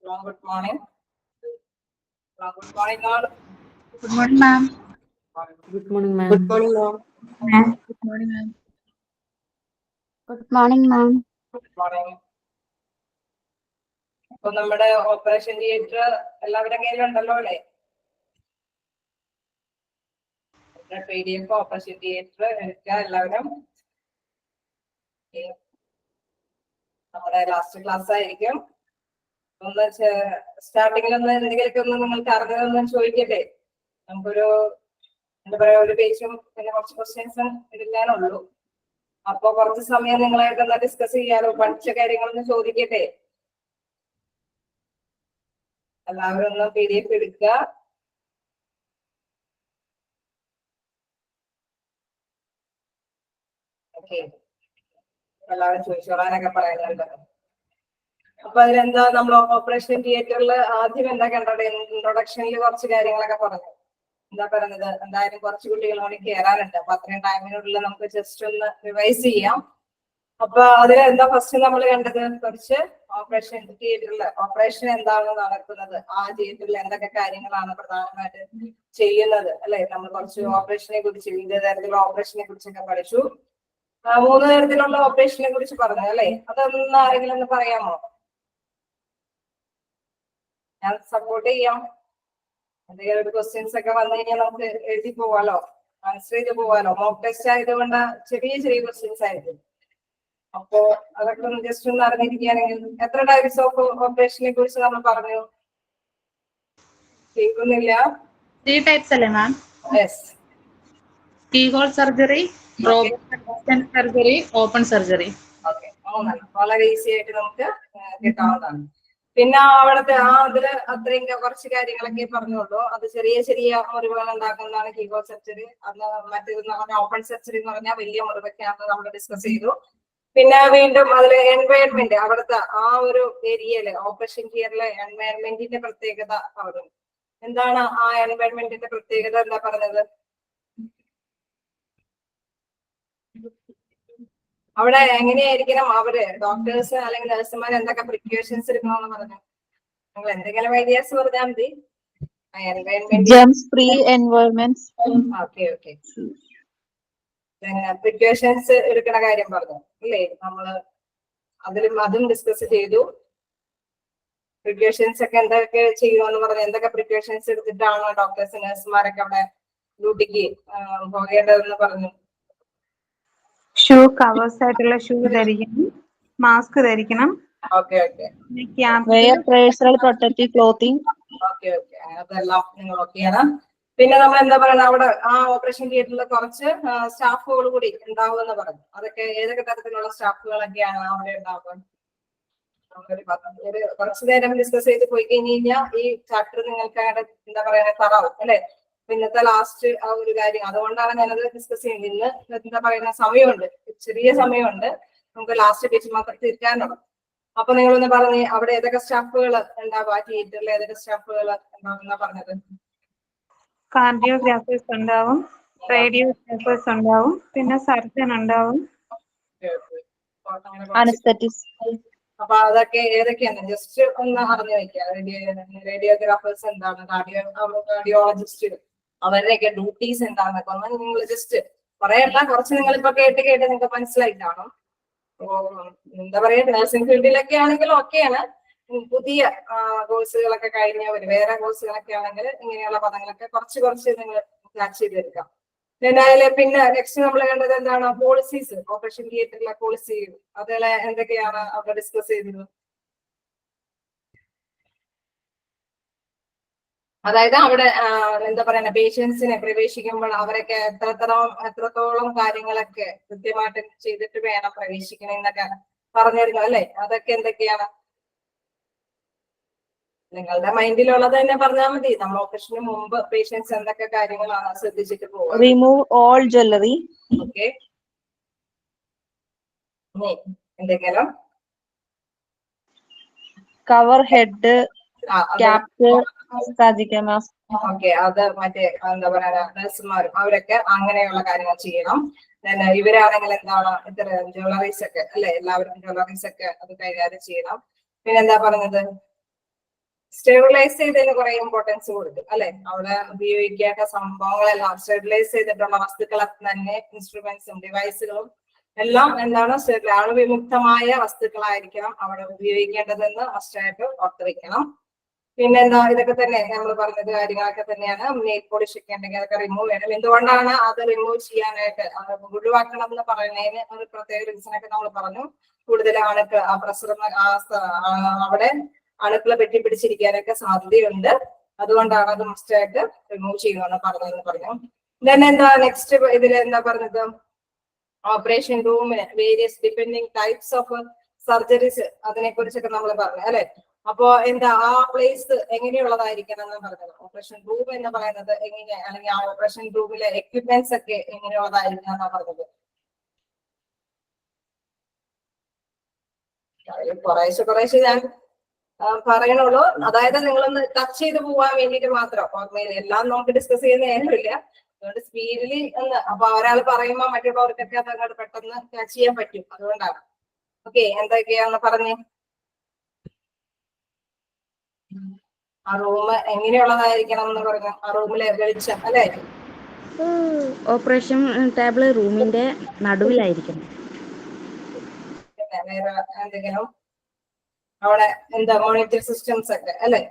Good morning. Good morning, all. Good morning, ma'am. Good morning, ma'am. Good morning, ma'am. Good morning, ma'am. Good morning, ma'am. Good morning. അപ്പൊ നമ്മുടെ operation theatre എല്ലാവരുടെ കയ്യിലുണ്ടല്ലോ അല്ലേ? PDF operation theatre എടുക്കുക എല്ലാവരും. നമ്മുടെ last class ആയിരിക്കും. ഒന്ന് സ്റ്റാർട്ടിങ്ങിൽ ഒന്ന് എന്തെങ്കിലുമൊക്കെ ഒന്ന് നിങ്ങൾക്ക് അറിഞ്ഞതൊന്നും ചോദിക്കട്ടെ. നമുക്കൊരു എന്താ പറയാ, ഒരു പേജും പിന്നെ കുറച്ച് ക്വസ്റ്റ്യൻസും എടുക്കാനുള്ളൂ. അപ്പൊ കുറച്ച് സമയം നിങ്ങളായിട്ടൊന്ന് ഡിസ്കസ് ചെയ്യാലോ, പഠിച്ച കാര്യങ്ങളൊന്ന് ചോദിക്കട്ടെ. എല്ലാവരും ഒന്ന് PDF എടുക്കുക. ഓക്കെ, എല്ലാവരും ചോദിച്ചോളാനൊക്കെ പറയുന്നുണ്ട്. അപ്പൊ അതിലെന്താ, നമ്മൾ ഓപ്പറേഷൻ തിയേറ്ററിൽ ആദ്യം എന്താ കണ്ടത്? ഇൻട്രൊഡക്ഷനിൽ കുറച്ച് കാര്യങ്ങളൊക്കെ പറഞ്ഞു. എന്താ പറയുന്നത്, എന്തായാലും കുറച്ച് കുട്ടികൾ കൂടി കയറാനുണ്ട്. അപ്പൊ അത്രയും ടൈമിനുള്ളിൽ നമുക്ക് ജസ്റ്റ് ഒന്ന് റിവൈസ് ചെയ്യാം. അപ്പൊ അതിൽ എന്താ ഫസ്റ്റ് നമ്മൾ കണ്ടത്? കുറച്ച് ഓപ്പറേഷൻ തിയേറ്ററിൽ ഓപ്പറേഷൻ എന്താണ് നടക്കുന്നത്, ആ തിയേറ്ററിൽ എന്തൊക്കെ കാര്യങ്ങളാണ് പ്രധാനമായിട്ട് ചെയ്യുന്നത് അല്ലെ. നമ്മൾ കുറച്ച് ഓപ്പറേഷനെ കുറിച്ച്, വിവിധ തരത്തിലുള്ള ഓപ്പറേഷനെ കുറിച്ചൊക്കെ പഠിച്ചു. 3 തരത്തിലുള്ള ഓപ്പറേഷനെ കുറിച്ച് പറഞ്ഞു അല്ലെ. അതൊന്ന് ആരെങ്കിലും ഒന്ന് പറയാമോ? ഞാൻ സപ്പോർട്ട് ചെയ്യാം. എന്തെങ്കിലും ഒരു ക്വസ്റ്റ്യൻസ് ഒക്കെ വന്നു കഴിഞ്ഞാൽ നമുക്ക് എഴുതി പോവാലോ, ആൻസർ ചെയ്ത് പോവാലോ. മോക്ക് ടെസ്റ്റ് ആയതുകൊണ്ട് ചെറിയ ചെറിയ ക്വസ്റ്റ്യൻസ് ആയിരിക്കും. അപ്പോ അതൊക്കെ ഒന്ന് ജസ്റ്റ് ഒന്ന് അറിഞ്ഞിരിക്കുകയാണെങ്കിൽ. എത്ര ടൈപ്സ് ഓഫ് ഓപ്പറേഷനെ കുറിച്ച് നമ്മൾ പറഞ്ഞു? കേൾക്കുന്നില്ല. 3 types അല്ലേ ma'am? Yes. Keyhole surgery, robot surgery, open surgery. Okay, വളരെ ഈസി ആയിട്ട് നമുക്ക് കിട്ടാവുന്നതാണ്. പിന്നെ അവിടുത്തെ അതില് അത്രയും കുറച്ച് കാര്യങ്ങളൊക്കെ പറഞ്ഞുള്ളൂ. അത് ചെറിയ ചെറിയ മുറിവുകൾ ഉണ്ടാക്കുന്നതാണ് കീഹോൾ സർജറി. അത് മറ്റേതെന്ന് പറഞ്ഞാൽ ഓപ്പൺ സർജറി എന്ന് പറഞ്ഞാൽ വലിയ മുറിവൊക്കെയാണ് നമ്മൾ ഡിസ്കസ് ചെയ്തു. പിന്നെ വീണ്ടും അതില് എൻവയൺമെന്റ്, അവിടുത്തെ ആ ഒരു ഏരിയയില് ഓപ്പറേഷൻ തിയേറ്ററിലെ എൻവയൺമെന്റിന്റെ പ്രത്യേകത പറഞ്ഞു. എന്താണ് ആ എൻവയൺമെന്റിന്റെ പ്രത്യേകത? എന്താ പറഞ്ഞത്? അവിടെ എങ്ങനെയായിരിക്കണം അവര് ഡോക്ടേഴ്സ് അല്ലെങ്കിൽ നഴ്സുമാർ എന്തൊക്കെ പ്രിക്കോഷൻസ് എടുക്കണമെന്ന് പറഞ്ഞു? നിങ്ങൾ എന്തെങ്കിലും ഐഡിയാസ് പറഞ്ഞാൽ മതി. പ്രിക്കോഷൻസ് എടുക്കുന്ന കാര്യം പറഞ്ഞു അല്ലേ. നമ്മള് അതും ഡിസ്കസ് ചെയ്തു. പ്രിക്കോഷൻസ് ഒക്കെ എന്തൊക്കെ ചെയ്യുമെന്ന് പറഞ്ഞു. എന്തൊക്കെ പ്രിക്കോഷൻസ് എടുത്തിട്ടാണ് ഡോക്ടേഴ്സ് നഴ്സുമാരൊക്കെ അവിടെ ഡ്യൂട്ടിക്ക് പോകേണ്ടതെന്ന് പറഞ്ഞു. ഷൂ കവേഴ്സ് ആയിട്ടുള്ള ഷൂ ധരിക്കണം, മാസ്ക് ധരിക്കണം. Okay okay. Protective clothing. Okay okay, അതെല്ലാം നിങ്ങൾ ഓക്കെയാണ്. പിന്നെ നമ്മൾ എന്താ പറയുക, അവിടെ ആ ഓപ്പറേഷൻ തിയേറ്ററിൽ കുറച്ച് സ്റ്റാഫുകൾ കൂടി ഉണ്ടാവുമെന്ന് പറഞ്ഞു. അതൊക്കെ ഏതൊക്കെ തരത്തിലുള്ള സ്റ്റാഫുകളൊക്കെയാണ് അവിടെ ഉണ്ടാവുക? ഒരു കുറച്ചു നേരം ഡിസ്കസ് ചെയ്ത് പോയി കഴിഞ്ഞ് കഴിഞ്ഞാൽ ഈ ചാപ്റ്റർ നിങ്ങൾക്ക് എന്താ പറയാ തറാവും അല്ലെ. പിന്നത്തെ ലാസ്റ്റ് ആ ഒരു കാര്യം, അതുകൊണ്ടാണ് ഞാനത് ഡിസ്കസ് ചെയ്യുന്നത്. ഇന്ന് എന്താ പറയുന്ന സമയമുണ്ട്, ചെറിയ സമയമുണ്ട്, നമുക്ക് ലാസ്റ്റ് പേജ് മാത്രം തീർക്കാനുള്ളൂ. അപ്പൊ നിങ്ങളൊന്ന് പറഞ്ഞ് അവിടെ ഏതൊക്കെ സ്റ്റാഫുകൾ ഉണ്ടാവും, ആ തിയേറ്ററിൽ ഏതൊക്കെ സ്റ്റാഫുകൾ ഉണ്ടാവുന്ന പറഞ്ഞത്? കാർഡിയോഗ്രാഫേഴ്സ് ഉണ്ടാവും, റേഡിയോഗ്രാഫേഴ്സ് ഉണ്ടാവും, പിന്നെ സർജൻ ഉണ്ടാവും, അപ്പൊ അതൊക്കെ ഏതൊക്കെയാണ് ജസ്റ്റ് ഒന്ന് അറിഞ്ഞു വെക്കുക. റേഡിയോഗ്രാഫേഴ്സ് എന്താണ്, കാർഡിയോളജിസ്റ്റ് അവരുടെയൊക്കെ ഡ്യൂട്ടീസ് എന്താണെന്നൊക്കെ ഒന്ന് നിങ്ങൾ ജസ്റ്റ് പറയല്ല, കുറച്ച് നിങ്ങളിപ്പോ കേട്ട് നിങ്ങൾക്ക് മനസ്സിലായി കാണും. എന്താ പറയാ, നഴ്സിംഗ് ഫീൽഡിലൊക്കെ ആണെങ്കിൽ ഓക്കെയാണ്. പുതിയ കോഴ്സുകളൊക്കെ കഴിഞ്ഞവര്, വേറെ കോഴ്സുകളൊക്കെ ആണെങ്കിൽ ഇങ്ങനെയുള്ള പദങ്ങളൊക്കെ കുറച്ച് നിങ്ങൾ ക്യാച്ച് ചെയ്തെടുക്കാം. പിന്നെ നെക്സ്റ്റ് നമ്മൾ കണ്ടത് എന്താണ്? പോളിസീസ്, ഓപ്പറേഷൻ തിയേറ്ററിലെ പോളിസി, അതുപോലെ എന്തൊക്കെയാണ് അവിടെ ഡിസ്കസ് ചെയ്തത്? അതായത് അവിടെ എന്താ പറയുക, പേഷ്യൻസിനെ പ്രവേശിക്കുമ്പോൾ അവരൊക്കെ എത്രത്തോളം കാര്യങ്ങളൊക്കെ കൃത്യമായിട്ട് ചെയ്തിട്ട് വേണം പ്രവേശിക്കണമെന്നൊക്കെ പറഞ്ഞിരുന്നു അല്ലെ. അതൊക്കെ എന്തൊക്കെയാണ്? നിങ്ങളുടെ മൈൻഡിലുള്ളത് തന്നെ പറഞ്ഞാൽ മതി. നമ്മൾ ഓപ്പറേഷന് മുമ്പ് പേഷ്യൻസ് എന്തൊക്കെ കാര്യങ്ങളാണ് ശ്രദ്ധിച്ചിട്ട് പോകുക? Remove all jewellery. ഓക്കെ, എന്തെങ്കിലും cover head, cap, surgical mask. Okay, അത് മറ്റേ എന്താ പറയാ നഴ്സുമാരും അവരൊക്കെ അങ്ങനെയുള്ള കാര്യങ്ങൾ ചെയ്യണം. ഇവരാണെങ്കിൽ എന്താണ്, ഇത്ര ജ്വല്ലറീസ് ഒക്കെ അല്ലെ, എല്ലാവരും ജ്വല്ലറീസ് ഒക്കെ അത് കൈകാര്യം ചെയ്യണം. പിന്നെ എന്താ പറഞ്ഞത്? സ്റ്റെറിലൈസ് ചെയ്തതിന് കുറെ ഇമ്പോർട്ടൻസ് കൊടുക്കും അല്ലെ. അവിടെ ഉപയോഗിക്കേണ്ട സംഭവങ്ങളെല്ലാം സ്റ്റെറിലൈസ് ചെയ്തിട്ടുള്ള വസ്തുക്കളെ തന്നെ ഇൻസ്ട്രുമെന്റ്സും ഡിവൈസുകളും എല്ലാം എന്താണ് അണുവിമുക്തമായ വസ്തുക്കളായിരിക്കണം അവിടെ ഉപയോഗിക്കേണ്ടതെന്ന് മസ്റ്റായിട്ട് ഓർത്ത് വെക്കണം. പിന്നെന്താ, ഇതൊക്കെ തന്നെ നമ്മൾ പറഞ്ഞത് കാര്യങ്ങളൊക്കെ തന്നെയാണ്. നെയിൽ പോളിഷ് ഒക്കെ ഉണ്ടെങ്കിൽ അതൊക്കെ റിമൂവ് ചെയ്യണം. എന്തുകൊണ്ടാണ് അത് റിമൂവ് ചെയ്യാനായിട്ട് ഒഴിവാക്കണം എന്ന് പറയുന്നതിന് ഒരു പ്രത്യേക റീസൺ ഒക്കെ നമ്മൾ പറഞ്ഞു. കൂടുതൽ അണുക്കൾ ആ പ്രസർ അവിടെ അണുക്കളെ വെട്ടിപ്പിടിച്ചിരിക്കാനൊക്കെ സാധ്യതയുണ്ട്. അതുകൊണ്ടാണ് അത് മസ്റ്റായിട്ട് റിമൂവ് ചെയ്യുമെന്ന് പറഞ്ഞതെന്ന് പറഞ്ഞു. then എന്താ നെക്സ്റ്റ് ഇതിൽ എന്താ പറഞ്ഞത്, ഓപ്പറേഷൻ റൂമിന് various depending types of surgeries അതിനെ കുറിച്ചൊക്കെ നമ്മൾ പറഞ്ഞു അല്ലെ. അപ്പോ എന്താ ആ പ്ലേസ് എങ്ങനെയുള്ളതായിരിക്കണം എന്ന് പറഞ്ഞത്. ഓപ്പറേഷൻ റൂം എന്ന് പറയുന്നത് എങ്ങനെ, അല്ലെങ്കിൽ ആ ഓപ്പറേഷൻ റൂമിലെ എക്യുപ്മെന്റ്സ് ഒക്കെ എങ്ങനെയുള്ളതായിരിക്കണം എന്നാ പറഞ്ഞത്. കുറേശ്ശെ ഞാൻ പറയണുള്ളൂ. അതായത് നിങ്ങളൊന്ന് ടച്ച് ചെയ്ത് പോവാൻ വേണ്ടിയിട്ട് മാത്രം. ഓർമ്മയിൽ എല്ലാം നമുക്ക് ഡിസ്കസ് ചെയ്യുന്ന നേരമില്ല. അതുകൊണ്ട് സ്പീഡില് ഒന്ന് അപ്പൊ ഒരാൾ പറയുമ്പോൾ മറ്റുള്ളവർക്കൊക്കെ അത് അങ്ങോട്ട് പെട്ടെന്ന് ക്യാച്ച് ചെയ്യാൻ പറ്റും. അതുകൊണ്ടാണ്. ഓക്കെ, എന്തൊക്കെയാന്ന് പറഞ്ഞേ. ആ റൂം എങ്ങനെയുള്ളതായിരിക്കണം എന്ന് പറഞ്ഞു. ആ റൂമിലെ വെളിച്ചം അല്ലെ. ഓപ്പറേഷൻ ടേബിള് റൂമിന്റെ നടുവിലായിരിക്കണം. വേറെ എന്തെങ്കിലും അവിടെ എന്താ മോണിറ്റർ സിസ്റ്റംസ് ഒക്കെ അല്ലെ.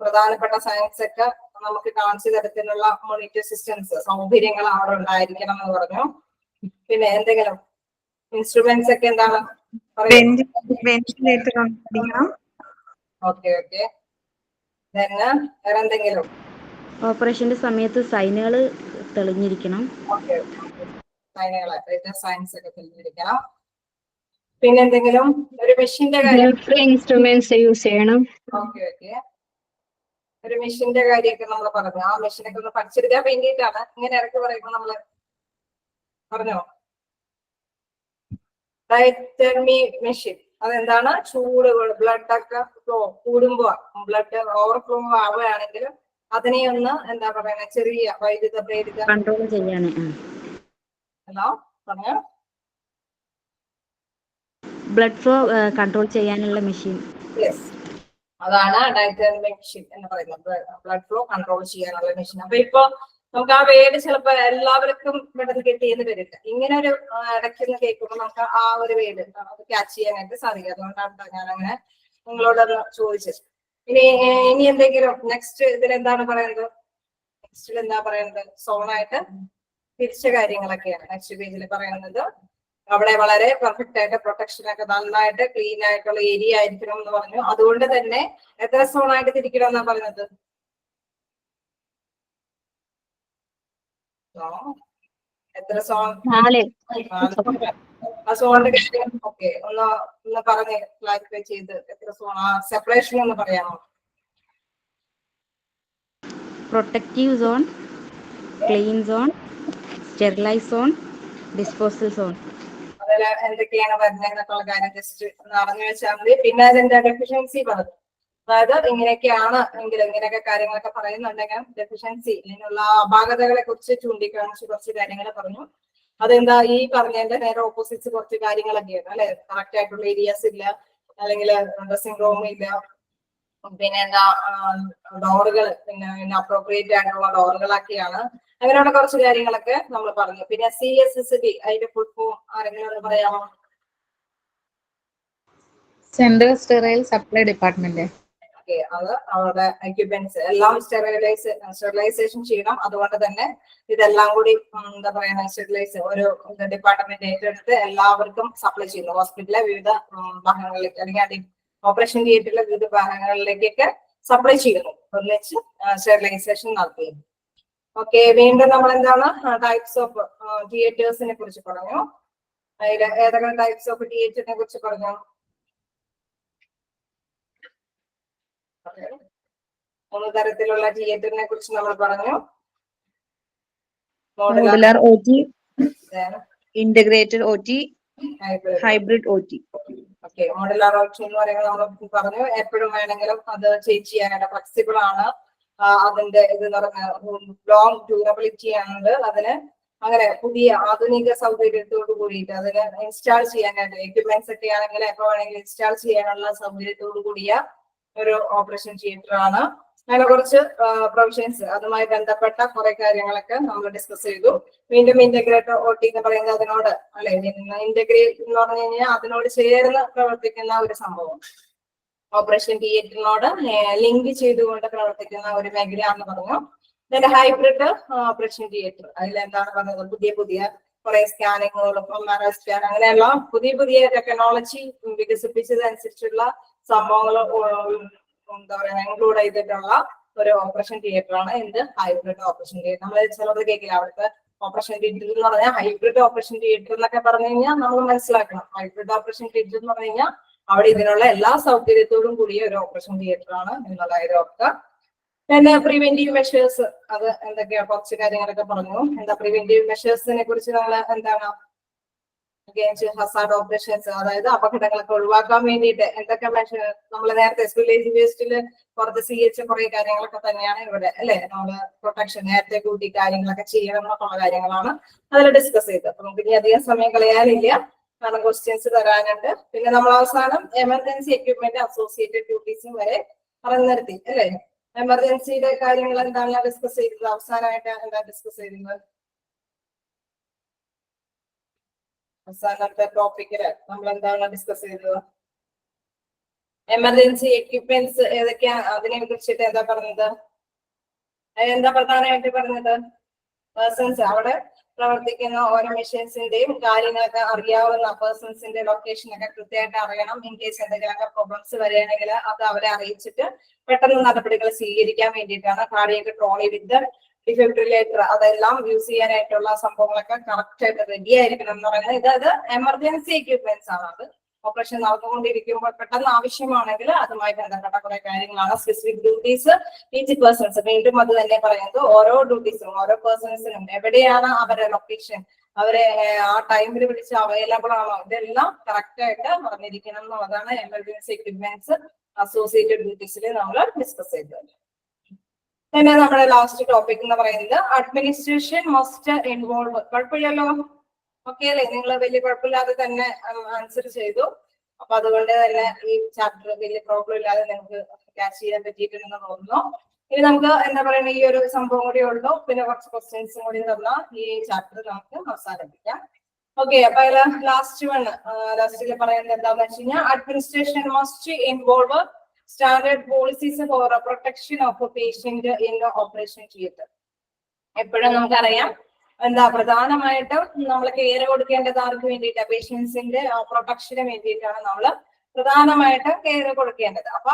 പ്രധാനപ്പെട്ട സയൻസ് ഒക്കെ നമുക്ക് കാണിച്ചു തരത്തിലുള്ള മോണിറ്റർ സിസ്റ്റംസ് സൗകര്യങ്ങൾ അവിടെ ഉണ്ടായിരിക്കണം എന്ന് പറഞ്ഞു. പിന്നെ എന്തെങ്കിലും ഇൻസ്ട്രുമെന്റ്സ് ഒക്കെ എന്താണ് വെന്റിലേറ്റർ ഉണ്ടായിരിക്കണം. Okay okay. വേറെ എന്തെങ്കിലും ഓപ്പറേഷന്റെ സമയത്ത് സൈനുകൾ തെളിഞ്ഞിരിക്കണം. ഓക്കെ, സയൻസ് ഒക്കെ തെളിഞ്ഞിരിക്കണം. പിന്നെ എന്തെങ്കിലും ഒരു മെഷീന്റെ കാര്യം ഇൻസ്ട്രുമെന്റ്സ് യൂസ് ചെയ്യണം. Okay okay. ഒരു മെഷീന്റെ കാര്യമൊക്കെ നമ്മൾ പറഞ്ഞു. ആ മെഷീനൊക്കെ ഒന്ന് പഠിച്ചെടുക്കാൻ വേണ്ടിയിട്ടാണ് ഇങ്ങനെ ഇറക്കി പറയുമ്പോൾ നമ്മള് പറഞ്ഞോ. ഡയറ്റമി മെഷീൻ അതെന്താണ്, ചൂട് ബ്ലഡ് ഒക്കെ ഫ്ലോ കൂടുമ്പോ ബ്ലഡ് ഓവർഫ്ലോ ആവുകയാണെങ്കിൽ അതിനെ ഒന്ന് എന്താ പറയുക ചെറിയ വൈദ്യുത പ്രേരിത കൺട്രോൾ ചെയ്യാന്. ഹലോ പറഞ്ഞോ. ബ്ലഡ് ഫ്ലോ കൺട്രോൾ ചെയ്യാനുള്ള മെഷീൻ. യെസ്, അതാണ് ഡയറ്റമി മെഷീൻ എന്ന് പറയുന്നത്. ബ്ലഡ് ഫ്ലോ കൺട്രോൾ ചെയ്യാനുള്ള മെഷീൻ. അപ്പൊ ഇപ്പൊ നമുക്ക് ആ വേർഡ് ചിലപ്പോ എല്ലാവർക്കും പെട്ടെന്ന് കിട്ടിയെന്ന് വരില്ല. ഇങ്ങനെ ഒരു ഇടയ്ക്കൊന്ന് കേൾക്കുമ്പോൾ നമുക്ക് ആ ഒരു വേർഡ് ക്യാച്ച് ചെയ്യാനായിട്ട് സാധിക്കും. അതുകൊണ്ടാണ് ഞാൻ അങ്ങനെ നിങ്ങളോടൊന്ന് ചോദിച്ചത്. ഇനി എന്തെങ്കിലും നെക്സ്റ്റ് ഇതിൽ എന്താണ് പറയുന്നത്, നെക്സ്റ്റിൽ എന്താ പറയുന്നത്, സോണായിട്ട് തിരിച്ച കാര്യങ്ങളൊക്കെയാണ് നെക്സ്റ്റ് പേജിൽ പറയുന്നത്. അവിടെ വളരെ പെർഫെക്റ്റ് ആയിട്ട് പ്രൊട്ടക്ഷൻ ഒക്കെ നന്നായിട്ട് ക്ലീൻ ആയിട്ടുള്ള ഏരിയ ആയിരിക്കണം എന്ന് പറഞ്ഞു. അതുകൊണ്ട് തന്നെ എത്ര സോണായിട്ട് തിരിക്കണം എന്നാ പറയുന്നത്. എത്ര സോൺ? 4. ആ സോണിന്റെ കാര്യം ഓക്കെ ഒന്ന് പറഞ്ഞ് ക്ലാരിഫൈ ചെയ്ത് എത്ര സോൺ ആ സെപ്പറേഷൻ ഒന്ന് പറയാമോ? Protective zone, clean zone, sterilise zone, disposal zone. അതിൽ എന്തൊക്കെയാണ് വരുന്നതെന്നൊക്കെയുള്ള കാര്യം ജസ്റ്റ് ഒന്ന് അറിഞ്ഞു വെച്ചാൽ മതി. പിന്നെ അതിന്റെ ഡെഫിഷ്യൻസി പറഞ്ഞു. അതായത് ഇങ്ങനെയൊക്കെയാണ് എങ്കിൽ ഇങ്ങനെയൊക്കെ കാര്യങ്ങളൊക്കെ പറയുന്നുണ്ടെങ്കിൽ ഡെഫിഷ്യൻസി ഇതിനുള്ള അപാകതകളെ കുറിച്ച് ചൂണ്ടിക്കാണിച്ച് കുറച്ച് കാര്യങ്ങൾ പറഞ്ഞു. അതെന്താ ഈ പറഞ്ഞതിന്റെ നേരെ ഓപ്പോസിറ്റ്സ് കുറച്ച് കാര്യങ്ങളൊക്കെയാണ് അല്ലെ. കറക്റ്റ് ആയിട്ടുള്ള ഏരിയാസ് ഇല്ല, അല്ലെങ്കിൽ ഡ്രസ്സിംഗ് റൂം ഇല്ല, പിന്നെ എന്താ ഡോറുകൾ പിന്നെ അപ്രോപ്രിയേറ്റ് ആയിട്ടുള്ള ഡോറുകളൊക്കെയാണ്. അങ്ങനെയുള്ള കുറച്ച് കാര്യങ്ങളൊക്കെ നമ്മൾ പറഞ്ഞു. പിന്നെ CSSD അതിന്റെ ഫുൾ ഫോം ആരെങ്കിലും ഒന്ന് പറയാമോ? Central sterile supply department. അത് അവരുടെ എക്യുപ്മെന്റ്സ് എല്ലാം സ്റ്റെറിലൈസേഷൻ ചെയ്യണം. അതുകൊണ്ട് തന്നെ ഇതെല്ലാം കൂടി എന്താ പറയുക സ്റ്റെറിലൈസ് ഒരു ഡിപ്പാർട്ട്മെന്റ് ഏറ്റെടുത്ത് എല്ലാവർക്കും സപ്ലൈ ചെയ്യുന്നു. ഹോസ്പിറ്റലിലെ വിവിധ ഭാഗങ്ങളിലേക്ക് അല്ലെങ്കിൽ ഓപ്പറേഷൻ തിയേറ്ററിലെ വിവിധ ഭാഗങ്ങളിലേക്കൊക്കെ സപ്ലൈ ചെയ്യുന്നു. ഒന്നിച്ച് സ്റ്റെറിലൈസേഷൻ നടത്തിയിരുന്നു. ഓക്കെ, വീണ്ടും നമ്മൾ എന്താണ് ടൈപ്സ് ഓഫ് തിയേറ്റേഴ്സിനെ കുറിച്ച് പറഞ്ഞു. അതിൽ ഏതൊക്കെ ടൈപ്സ് ഓഫ് തിയേറ്ററിനെ കുറിച്ച് പറഞ്ഞു? 3 തരത്തിലുള്ള തിയേറ്ററിനെ കുറിച്ച് നമ്മൾ പറഞ്ഞു. Modular OT, integrated OT, hybrid OT. Okay, modular option എന്ന് പറയുന്നത് നമ്മൾ പറഞ്ഞു എപ്പോഴും വേണമെങ്കിലും അത് ചേഞ്ച് ചെയ്യാനായിട്ട് ഫ്ലെക്സിബിൾ ആണ്. അതിന്റെ ഇത് ലോങ് ഡ്യൂറബിലിറ്റി ആണ്. അതിന് അങ്ങനെ പുതിയ ആധുനിക സൗകര്യത്തോട് കൂടിയിട്ട് അതിന് ഇൻസ്റ്റാൾ ചെയ്യാനായിട്ട് എക്യുപ്മെന്റ്സ് ഒക്കെ ആണെങ്കിൽ എപ്പോ വേണമെങ്കിലും ഇൻസ്റ്റാൾ ചെയ്യാനുള്ള സൗകര്യത്തോടു കൂടിയ ഒരു ഓപ്പറേഷൻ തിയേറ്റർ ആണ്. അങ്ങനെ കുറച്ച് പ്രൊവിഷൻസ് അതുമായി ബന്ധപ്പെട്ട കുറെ കാര്യങ്ങളൊക്കെ നമ്മൾ ഡിസ്കസ് ചെയ്തു. വീണ്ടും ഇന്റഗ്രേറ്റർ OT എന്ന് പറയുന്നത് അതിനോട് അല്ലെ, ഇന്റഗ്രേറ്റ് എന്ന് പറഞ്ഞു കഴിഞ്ഞാൽ അതിനോട് ചേർന്ന് പ്രവർത്തിക്കുന്ന ഒരു സംഭവം, ഓപ്പറേഷൻ തിയേറ്ററിനോട് ലിങ്ക് ചെയ്തുകൊണ്ട് പ്രവർത്തിക്കുന്ന ഒരു മേഖലയാണെന്ന് പറഞ്ഞു. ഇതിന്റെ ഹൈബ്രിഡ് ഓപ്പറേഷൻ തിയേറ്റർ, അതിലെന്താണ് പറഞ്ഞത്, പുതിയ പുതിയ കുറെ സ്കാനിങ്ങുകളും സ്കാൻ അങ്ങനെയുള്ള പുതിയ പുതിയ ടെക്നോളജി വികസിപ്പിച്ചതനുസരിച്ചുള്ള സംഭവങ്ങൾ എന്താ പറയുക ഇൻക്ലൂഡ് ചെയ്തിട്ടുള്ള ഒരു ഓപ്പറേഷൻ തിയേറ്റർ ആണ് എന്ത്, ഹൈബ്രിഡ് ഓപ്പറേഷൻ തിയേറ്റർ. നമ്മൾ ചിലത് കേൾക്കില്ല, അവിടുത്തെ ഓപ്പറേഷൻ തിയേറ്റർ എന്ന് പറഞ്ഞാൽ ഹൈബ്രിഡ് ഓപ്പറേഷൻ തിയേറ്റർ എന്നൊക്കെ പറഞ്ഞു കഴിഞ്ഞാൽ നമ്മൾ മനസ്സിലാക്കണം. ഹൈബ്രിഡ് ഓപ്പറേഷൻ തിയേറ്റർ എന്ന് പറഞ്ഞു കഴിഞ്ഞാൽ അവിടെ ഇതിനുള്ള എല്ലാ സൗകര്യത്തോടും കൂടിയ ഒരു ഓപ്പറേഷൻ തിയേറ്റർ ആണ് എന്നുള്ള കാര്യം ഓർക്കുക. പിന്നെ പ്രിവെന്റീവ് മെഷേഴ്സ്, അത് എന്തൊക്കെയാ കുറച്ച് കാര്യങ്ങളൊക്കെ പറഞ്ഞു. എന്താ പ്രിവെന്റീവ് മെഷേഴ്സിനെ കുറിച്ച് നമ്മൾ എന്താണ് ഹസാർഡ് ഓപ്പറേഷൻസ്, അതായത് അപകടങ്ങളൊക്കെ ഒഴിവാക്കാൻ വേണ്ടിയിട്ട് എന്തൊക്കെ മെഷർ നമ്മൾ നേരത്തെ വില്ലേജ് വേസ്റ്റില് പുറത്ത് CH കുറെ കാര്യങ്ങളൊക്കെ തന്നെയാണ് ഇവിടെ അല്ലെ, നമ്മള് പ്രൊട്ടക്ഷൻ നേരത്തെ കൂട്ടി കാര്യങ്ങളൊക്കെ ചെയ്യണം എന്നുള്ള കാര്യങ്ങളാണ് അതിൽ ഡിസ്കസ് ചെയ്തത്. അപ്പൊ നമുക്ക് ഇനി അധികം സമയം കളയാനില്ല, കാരണം ക്വസ്റ്റ്യൻസ് തരാനുണ്ട്. പിന്നെ നമ്മൾ അവസാനം എമർജൻസി എക്യുപ്മെന്റ് അസോസിയേറ്റഡ് ഡ്യൂട്ടീസും വരെ പറഞ്ഞു നിർത്തി അല്ലെ. എമർജൻസിയുടെ കാര്യങ്ങൾ എന്താണ് ഡിസ്കസ് ചെയ്തത്, അവസാനമായിട്ട് എന്താ ഡിസ്കസ് ചെയ്തത്, അവസാനത്തെ ടോപ്പിക്കില് നമ്മൾ എന്താണ് ഡിസ്കസ് ചെയ്തത്, എമർജൻസി എക്യുപ്മെന്റ്സ് ഏതൊക്കെയാ, അതിനെ കുറിച്ചിട്ട് എന്താ പറഞ്ഞത്, എന്താ പ്രധാനമായിട്ട് പറഞ്ഞത്, പേഴ്സൺസ് അവിടെ പ്രവർത്തിക്കുന്ന ഓരോ മെഷീൻസിന്റെയും കാര്യങ്ങളൊക്കെ അറിയാവുന്ന പേഴ്സൺസിന്റെ ലൊക്കേഷൻ ഒക്കെ കൃത്യമായിട്ട് അറിയണം. ഇൻ കേസ് എന്തെങ്കിലുമൊക്കെ പ്രോബ്ലംസ് വരികയാണെങ്കിൽ അത് അവരെ അറിയിച്ചിട്ട് പെട്ടെന്ന് നടപടികൾ സ്വീകരിക്കാൻ വേണ്ടിയിട്ടാണ്. കാർഡിയക് ട്രോളി വിത്ത് ഡിഫിബ്രിലേറ്റർ അതെല്ലാം യൂസ് ചെയ്യാനായിട്ടുള്ള സംഭവങ്ങളൊക്കെ കറക്റ്റ് ആയിട്ട് റെഡി ആയിരിക്കണം എന്ന് പറയുന്നത് ഇത് എമർജൻസി എക്യുപ്മെന്റ്സ് ആണ്. അത് ഓപ്പറേഷൻ നടന്നുകൊണ്ടിരിക്കുമ്പോൾ പെട്ടെന്ന് ആവശ്യമാണെങ്കിൽ അതുമായി ബന്ധപ്പെട്ട കുറെ കാര്യങ്ങളാണ്. സ്പെസിഫിക് ഡ്യൂട്ടീസ് ഈച്ച് പേഴ്സൺസ്, വീണ്ടും അത് തന്നെ പറയുന്നത് ഓരോ ഡ്യൂട്ടീസും ഓരോ പേഴ്സൺസിനും എവിടെയാണ് അവരുടെ ലൊക്കേഷൻ, അവരെ ആ ടൈമിൽ വിളിച്ച് അവൈലബിൾ ആണോ, ഇതെല്ലാം കറക്റ്റ് ആയിട്ട് പറഞ്ഞിരിക്കണം എന്നുള്ളതാണ് എമർജൻസി എക്യുപ്മെന്റ്സ് അസോസിയേറ്റഡ് ഡ്യൂട്ടീസിൽ നമ്മൾ ഡിസ്കസ് ചെയ്തത്. പിന്നെ നമ്മുടെ ലാസ്റ്റ് ടോപ്പിക് എന്ന് പറയുന്നത് അഡ്മിനിസ്ട്രേഷൻ മസ്റ്റ് ഇൻവോൾവ്. കുഴപ്പമില്ലല്ലോ, ഓക്കെ അല്ലേ, നിങ്ങൾ വലിയ കുഴപ്പമില്ലാതെ തന്നെ ആൻസർ ചെയ്തു. അപ്പൊ അതുകൊണ്ട് തന്നെ ഈ ചാപ്റ്റർ വലിയ പ്രോബ്ലം ഇല്ലാതെ നിങ്ങൾക്ക് ക്യാച്ച് ചെയ്യാൻ പറ്റിയിട്ടുണ്ടെന്ന് തോന്നുന്നു. ഇനി നമുക്ക് എന്താ പറയുക, ഈ ഒരു സംഭവം കൂടി ഉള്ളൂ, പിന്നെ കുറച്ച് ക്വസ്റ്റ്യൻസും കൂടി തന്നാൽ ഈ ചാപ്റ്റർ നമുക്ക് അവസാനിപ്പിക്കാം. ഓക്കെ, അപ്പൊ അതിൽ ലാസ്റ്റിൽ പറയുന്നത് എന്താണെന്ന് വെച്ച് കഴിഞ്ഞാൽ administration must involve standard policies for protection of patient in operation theatre. എപ്പോഴും നമുക്കറിയാം എന്താ പ്രധാനമായിട്ടും നമ്മൾ കെയർ കൊടുക്കേണ്ടത് ആർക്ക് വേണ്ടിയിട്ടാണ്, പേഷ്യൻസിന്റെ പ്രൊട്ടക്ഷന് വേണ്ടിയിട്ടാണ് നമ്മൾ പ്രധാനമായിട്ടും കെയർ കൊടുക്കേണ്ടത്. അപ്പൊ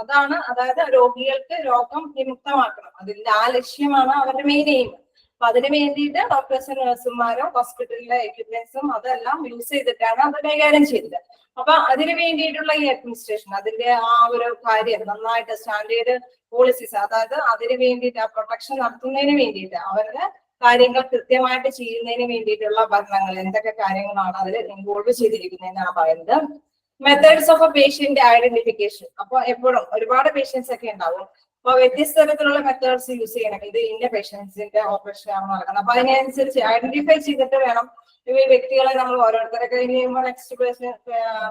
അതാണ്, അതായത് രോഗികൾക്ക് രോഗം വിമുക്തമാക്കണം, അതിന്റെ ആ ലക്ഷ്യമാണ് അവരുടെ മെയിൻ എയിം. അപ്പൊ അതിന് വേണ്ടിയിട്ട് ഡോക്ടേഴ്സും നഴ്സുമാരും ഹോസ്പിറ്റലിലെ എക്യുപ്മെന്റ്സും അതെല്ലാം യൂസ് ചെയ്തിട്ടാണ് അത് കൈകാര്യം ചെയ്തത്. അപ്പൊ അതിന് വേണ്ടിയിട്ടുള്ള ഈ അഡ്മിനിസ്ട്രേഷൻ അതിന്റെ ആ ഒരു കാര്യം നന്നായിട്ട് സ്റ്റാൻഡേർഡ് പോളിസീസ്, അതായത് അതിന് വേണ്ടിയിട്ട് ആ പ്രൊട്ടക്ഷൻ നടത്തുന്നതിന് വേണ്ടിയിട്ട് അവരുടെ കാര്യങ്ങൾ കൃത്യമായിട്ട് ചെയ്യുന്നതിന് വേണ്ടിയിട്ടുള്ള ഭരണങ്ങൾ എന്തൊക്കെ കാര്യങ്ങളാണ് അതിൽ ഇൻവോൾവ് ചെയ്തിരിക്കുന്നതെന്നാണ് പറയുന്നത്. Methods of patient identification. അപ്പൊ എപ്പോഴും ഒരുപാട് പേഷ്യൻസ് ഒക്കെ ഉണ്ടാവും, അപ്പൊ വ്യത്യസ്ത തരത്തിലുള്ള മെത്തേഡ്സ് യൂസ് ചെയ്യണം. ഇത് ഇന്ന പേഷ്യൻസിന്റെ ഓപ്പറേഷൻ ആണ് നടക്കുന്നത്, അപ്പൊ അതിനനുസരിച്ച് ഐഡന്റിഫൈ ചെയ്തിട്ട് വേണം ഈ വ്യക്തികളെ നമ്മൾ ഓരോരുത്തരൊക്കെ കഴിയുമ്പോൾ നെക്സ്റ്റ്